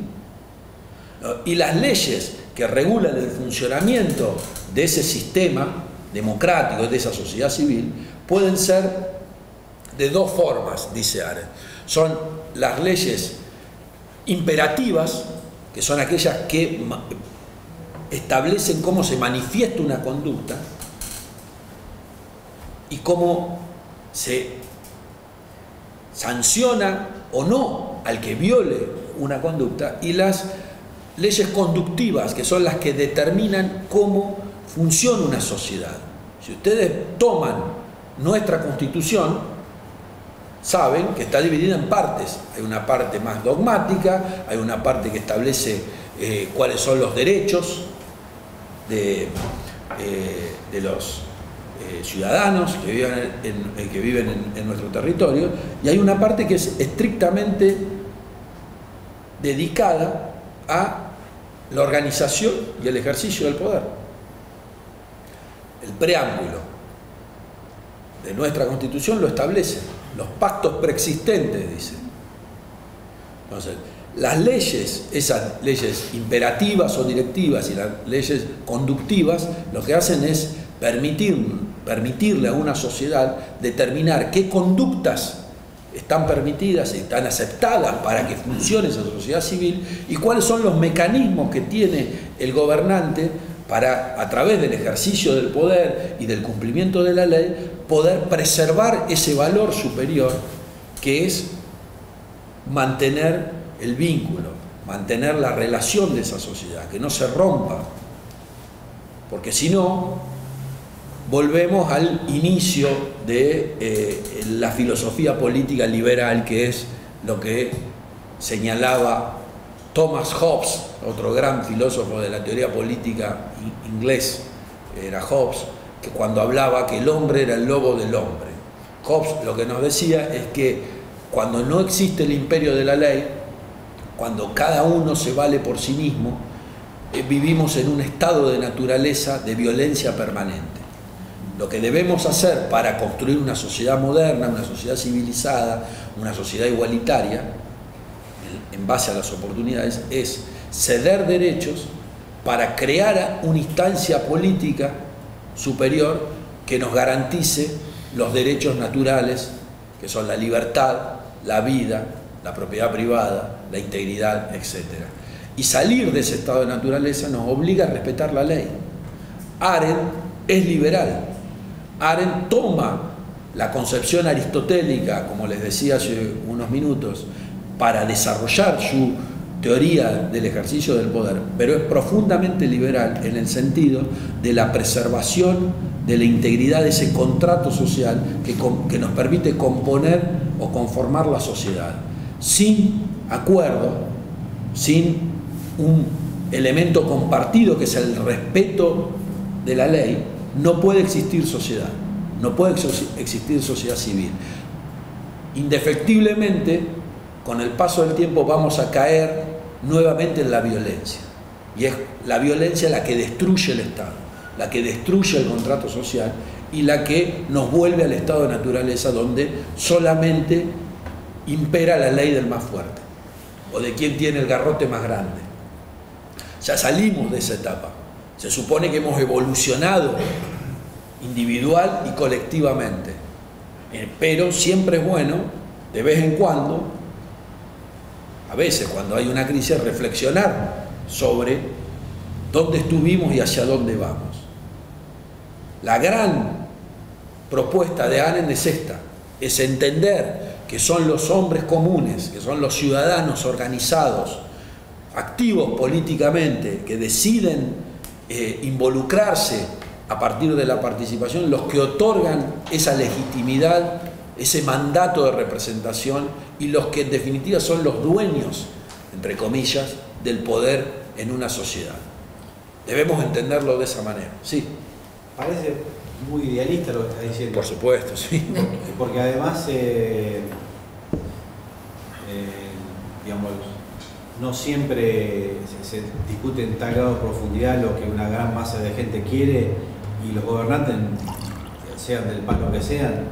Y las leyes que regulan el funcionamiento de ese sistema democrático, de esa sociedad civil, pueden ser de dos formas, dice Arendt. Son las leyes imperativas, que son aquellas que establecen cómo se manifiesta una conducta y cómo se sanciona o no al que viole una conducta, y las leyes conductivas, que son las que determinan cómo funciona una sociedad. Si ustedes toman nuestra Constitución, saben que está dividida en partes. Hay una parte más dogmática, hay una parte que establece cuáles son los derechos de los ciudadanos que viven en nuestro territorio, y hay una parte que es estrictamente dedicada a la organización y el ejercicio del poder. El preámbulo de nuestra Constitución lo establece, los pactos preexistentes, dice. Entonces, las leyes, esas leyes imperativas o directivas y las leyes conductivas, lo que hacen es permitirle a una sociedad determinar qué conductas están permitidas y están aceptadas para que funcione esa sociedad civil, y cuáles son los mecanismos que tiene el gobernante para, a través del ejercicio del poder y del cumplimiento de la ley, poder preservar ese valor superior que es mantener el vínculo, mantener la relación de esa sociedad, que no se rompa, porque si no, volvemos al inicio de la filosofía política liberal, que es lo que señalaba Thomas Hobbes, otro gran filósofo de la teoría política inglés, era Hobbes, que cuando hablaba que el hombre era el lobo del hombre. Hobbes lo que nos decía es que cuando no existe el imperio de la ley, cuando cada uno se vale por sí mismo, vivimos en un estado de naturaleza de violencia permanente. Lo que debemos hacer para construir una sociedad moderna, una sociedad civilizada, una sociedad igualitaria, en base a las oportunidades, es ceder derechos para crear una instancia política superior que nos garantice los derechos naturales, que son la libertad, la vida, la propiedad privada, la integridad, etc. Y salir de ese estado de naturaleza nos obliga a respetar la ley. Arendt es liberal. Arendt toma la concepción aristotélica, como les decía hace unos minutos, para desarrollar su teoría del ejercicio del poder, pero es profundamente liberal en el sentido de la preservación de la integridad de ese contrato social que nos permite componer o conformar la sociedad. Sin acuerdo, sin un elemento compartido que es el respeto de la ley, no puede existir sociedad, no puede existir sociedad civil. Indefectiblemente, con el paso del tiempo vamos a caer nuevamente en la violencia, y es la violencia la que destruye el Estado. la que destruye el contrato social y la que nos vuelve al estado de naturaleza donde solamente impera la ley del más fuerte o de quien tiene el garrote más grande. Ya salimos de esa etapa. Se supone que hemos evolucionado individual y colectivamente, pero siempre es bueno, de vez en cuando, a veces cuando hay una crisis, reflexionar sobre dónde estuvimos y hacia dónde vamos. La gran propuesta de Arendt es esta, es entender que son los hombres comunes, que son los ciudadanos organizados, activos políticamente, que deciden involucrarse a partir de la participación, los que otorgan esa legitimidad, ese mandato de representación y los que en definitiva son los dueños, entre comillas, del poder en una sociedad. Debemos entenderlo de esa manera. Sí. Parece muy idealista lo que estás diciendo. Por supuesto, sí. Porque además, digamos, no siempre se discute en tal grado de profundidad lo que una gran masa de gente quiere y los gobernantes, sean del palo que sean,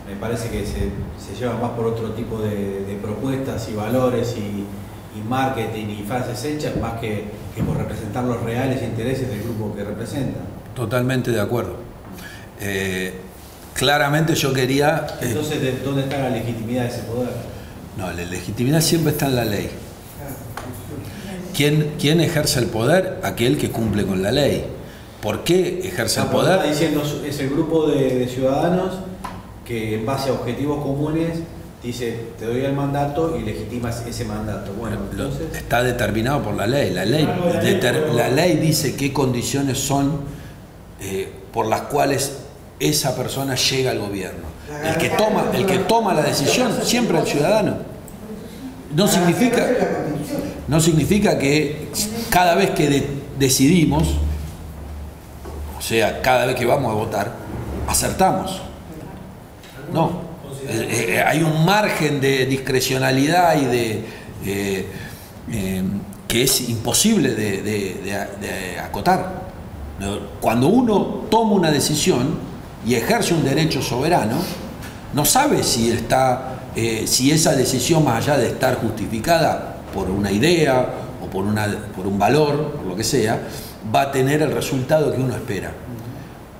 me parece que se llevan más por otro tipo de propuestas y valores y marketing y frases hechas más que por representar los reales intereses del grupo que representan. Totalmente de acuerdo. Claramente yo quería... Entonces, ¿de dónde está la legitimidad de ese poder? No, la legitimidad siempre está en la ley. ¿Quién ejerce el poder? Aquel que cumple con la ley. ¿Por qué ejerce el poder? Está diciendo, es el grupo de ciudadanos que en base a objetivos comunes dice, te doy el mandato y legitimas ese mandato. Bueno, entonces... Está determinado por la ley. La ley dice qué condiciones son por las cuales esa persona llega al gobierno. El que toma la decisión siempre el ciudadano. No significa que cada vez que decidimos, o sea, cada vez que vamos a votar, acertamos. No. Hay un margen de discrecionalidad y que es imposible de acotar. Cuando uno toma una decisión y ejerce un derecho soberano, no sabe si esa decisión, más allá de estar justificada por una idea o por un valor, por lo que sea, va a tener el resultado que uno espera.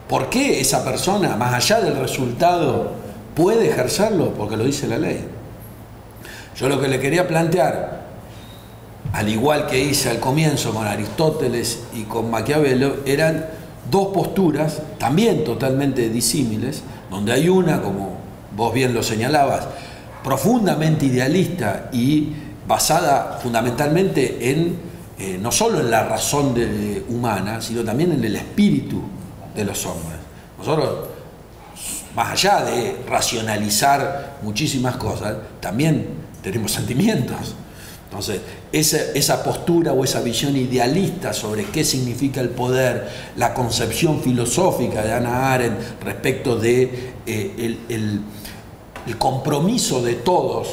¿Por qué esa persona, más allá del resultado, puede ejercerlo? Porque lo dice la ley. Yo lo que le quería plantear, al igual que hice al comienzo con Aristóteles y con Maquiavelo, eran dos posturas también totalmente disímiles, donde hay una, como vos bien lo señalabas, profundamente idealista y basada fundamentalmente en no solo en la razón humana, sino también en el espíritu de los hombres. Nosotros, más allá de racionalizar muchísimas cosas, también tenemos sentimientos. Entonces, esa postura o esa visión idealista sobre qué significa el poder, la concepción filosófica de Hannah Arendt respecto de el compromiso de todos,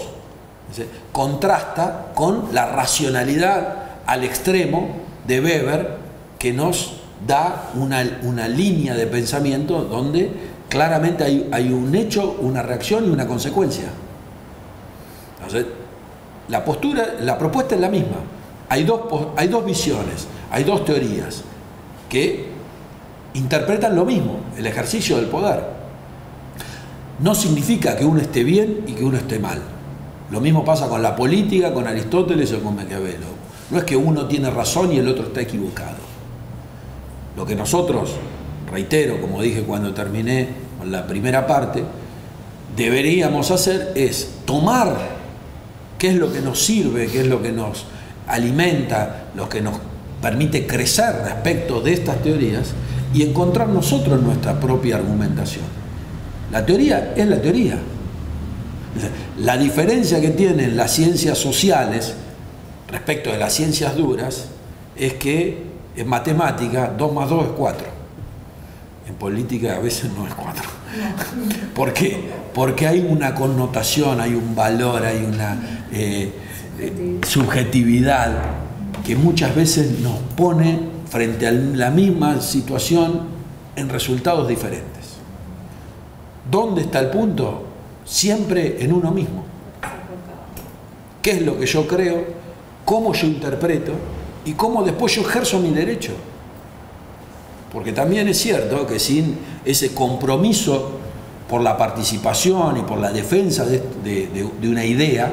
¿sí?, contrasta con la racionalidad al extremo de Weber, que nos da una línea de pensamiento donde claramente hay un hecho, una reacción y una consecuencia. Entonces, la propuesta es la misma. Hay dos visiones, hay dos teorías que interpretan lo mismo, el ejercicio del poder. No significa que uno esté bien y que uno esté mal. Lo mismo pasa con la política, con Aristóteles o con Maquiavelo. No es que uno tiene razón y el otro está equivocado. Lo que nosotros, reitero, como dije cuando terminé con la primera parte, deberíamos hacer es tomar qué es lo que nos sirve, qué es lo que nos alimenta, lo que nos permite crecer respecto de estas teorías y encontrar nosotros nuestra propia argumentación. La teoría es la teoría. La diferencia que tienen las ciencias sociales respecto de las ciencias duras es que en matemática 2 más 2 es 4. En política a veces no es 4. ¿Por qué? Porque hay una connotación, hay un valor, hay una subjetividad que muchas veces nos pone frente a la misma situación en resultados diferentes. ¿Dónde está el punto? Siempre en uno mismo. ¿Qué es lo que yo creo? ¿Cómo yo interpreto? Y cómo después yo ejerzo mi derecho. Porque también es cierto que sin ese compromiso por la participación y por la defensa de una idea,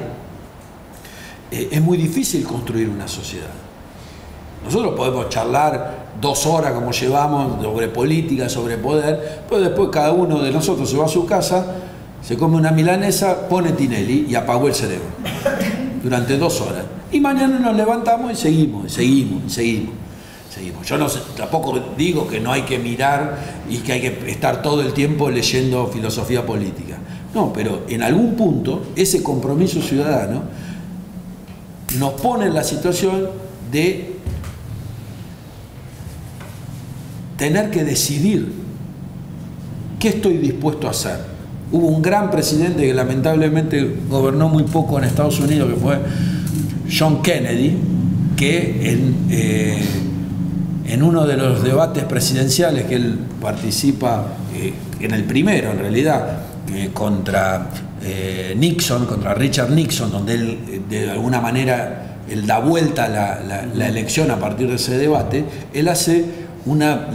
es muy difícil construir una sociedad. Nosotros podemos charlar 2 horas como llevamos sobre política, sobre poder, pero después cada uno de nosotros se va a su casa, se come una milanesa, pone Tinelli y apagó el cerebro durante 2 horas. Y mañana nos levantamos y seguimos. Yo no sé, tampoco digo que no hay que mirar y que hay que estar todo el tiempo leyendo filosofía política. No, pero en algún punto ese compromiso ciudadano nos pone en la situación de tener que decidir qué estoy dispuesto a hacer. Hubo un gran presidente que lamentablemente gobernó muy poco en Estados Unidos, que fue John Kennedy, que en uno de los debates presidenciales que él participa, en el primero en realidad, contra Nixon, contra Richard Nixon, donde él de alguna manera él da vuelta la elección a partir de ese debate, él hace una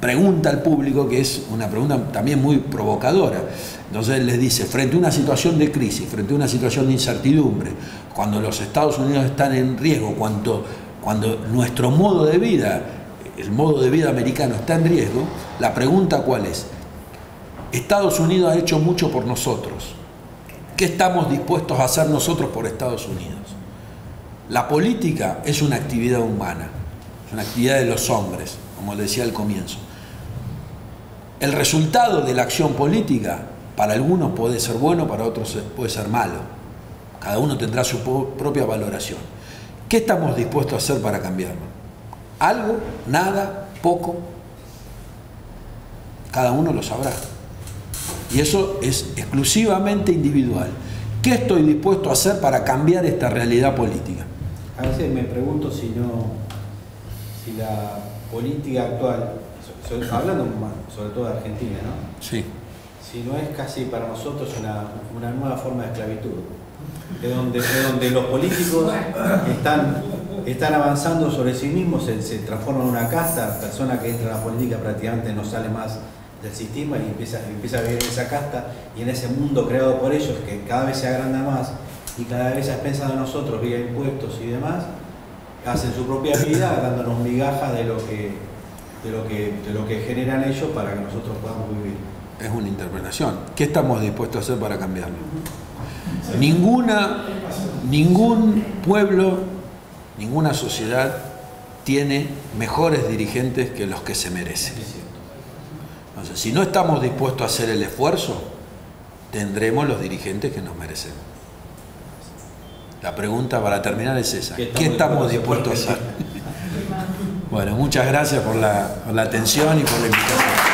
pregunta al público que es una pregunta también muy provocadora. Entonces él les dice, frente a una situación de crisis, frente a una situación de incertidumbre, cuando los Estados Unidos están en riesgo, cuando nuestro modo de vida, el modo de vida americano está en riesgo, la pregunta ¿cuál es? Estados Unidos ha hecho mucho por nosotros. ¿Qué estamos dispuestos a hacer nosotros por Estados Unidos? La política es una actividad humana, es una actividad de los hombres, como decía al comienzo. El resultado de la acción política para algunos puede ser bueno, para otros puede ser malo. Cada uno tendrá su propia valoración. ¿Qué estamos dispuestos a hacer para cambiarlo? ¿Algo? ¿Nada? ¿Poco? Cada uno lo sabrá. Y eso es exclusivamente individual. ¿Qué estoy dispuesto a hacer para cambiar esta realidad política? A veces me pregunto si la política actual, hablando sobre todo de Argentina, ¿no? Sí. Si no es casi para nosotros una nueva forma de esclavitud, de donde los políticos están avanzando sobre sí mismos, se transforman en una casta, persona que entra en la política prácticamente no sale más del sistema y empieza a vivir en esa casta y en ese mundo creado por ellos que cada vez se agranda más y cada vez a expensas de nosotros vía impuestos y demás, hacen su propia vida dándonos migajas de lo que generan ellos para que nosotros podamos vivir. Es una interpretación. ¿Qué estamos dispuestos a hacer para cambiarlo? Ningún pueblo, ninguna sociedad tiene mejores dirigentes que los que se merecen. Entonces, si no estamos dispuestos a hacer el esfuerzo, tendremos los dirigentes que nos merecemos. La pregunta para terminar es esa. ¿Qué estamos dispuestos a hacer? Bueno, muchas gracias por la atención y por la invitación.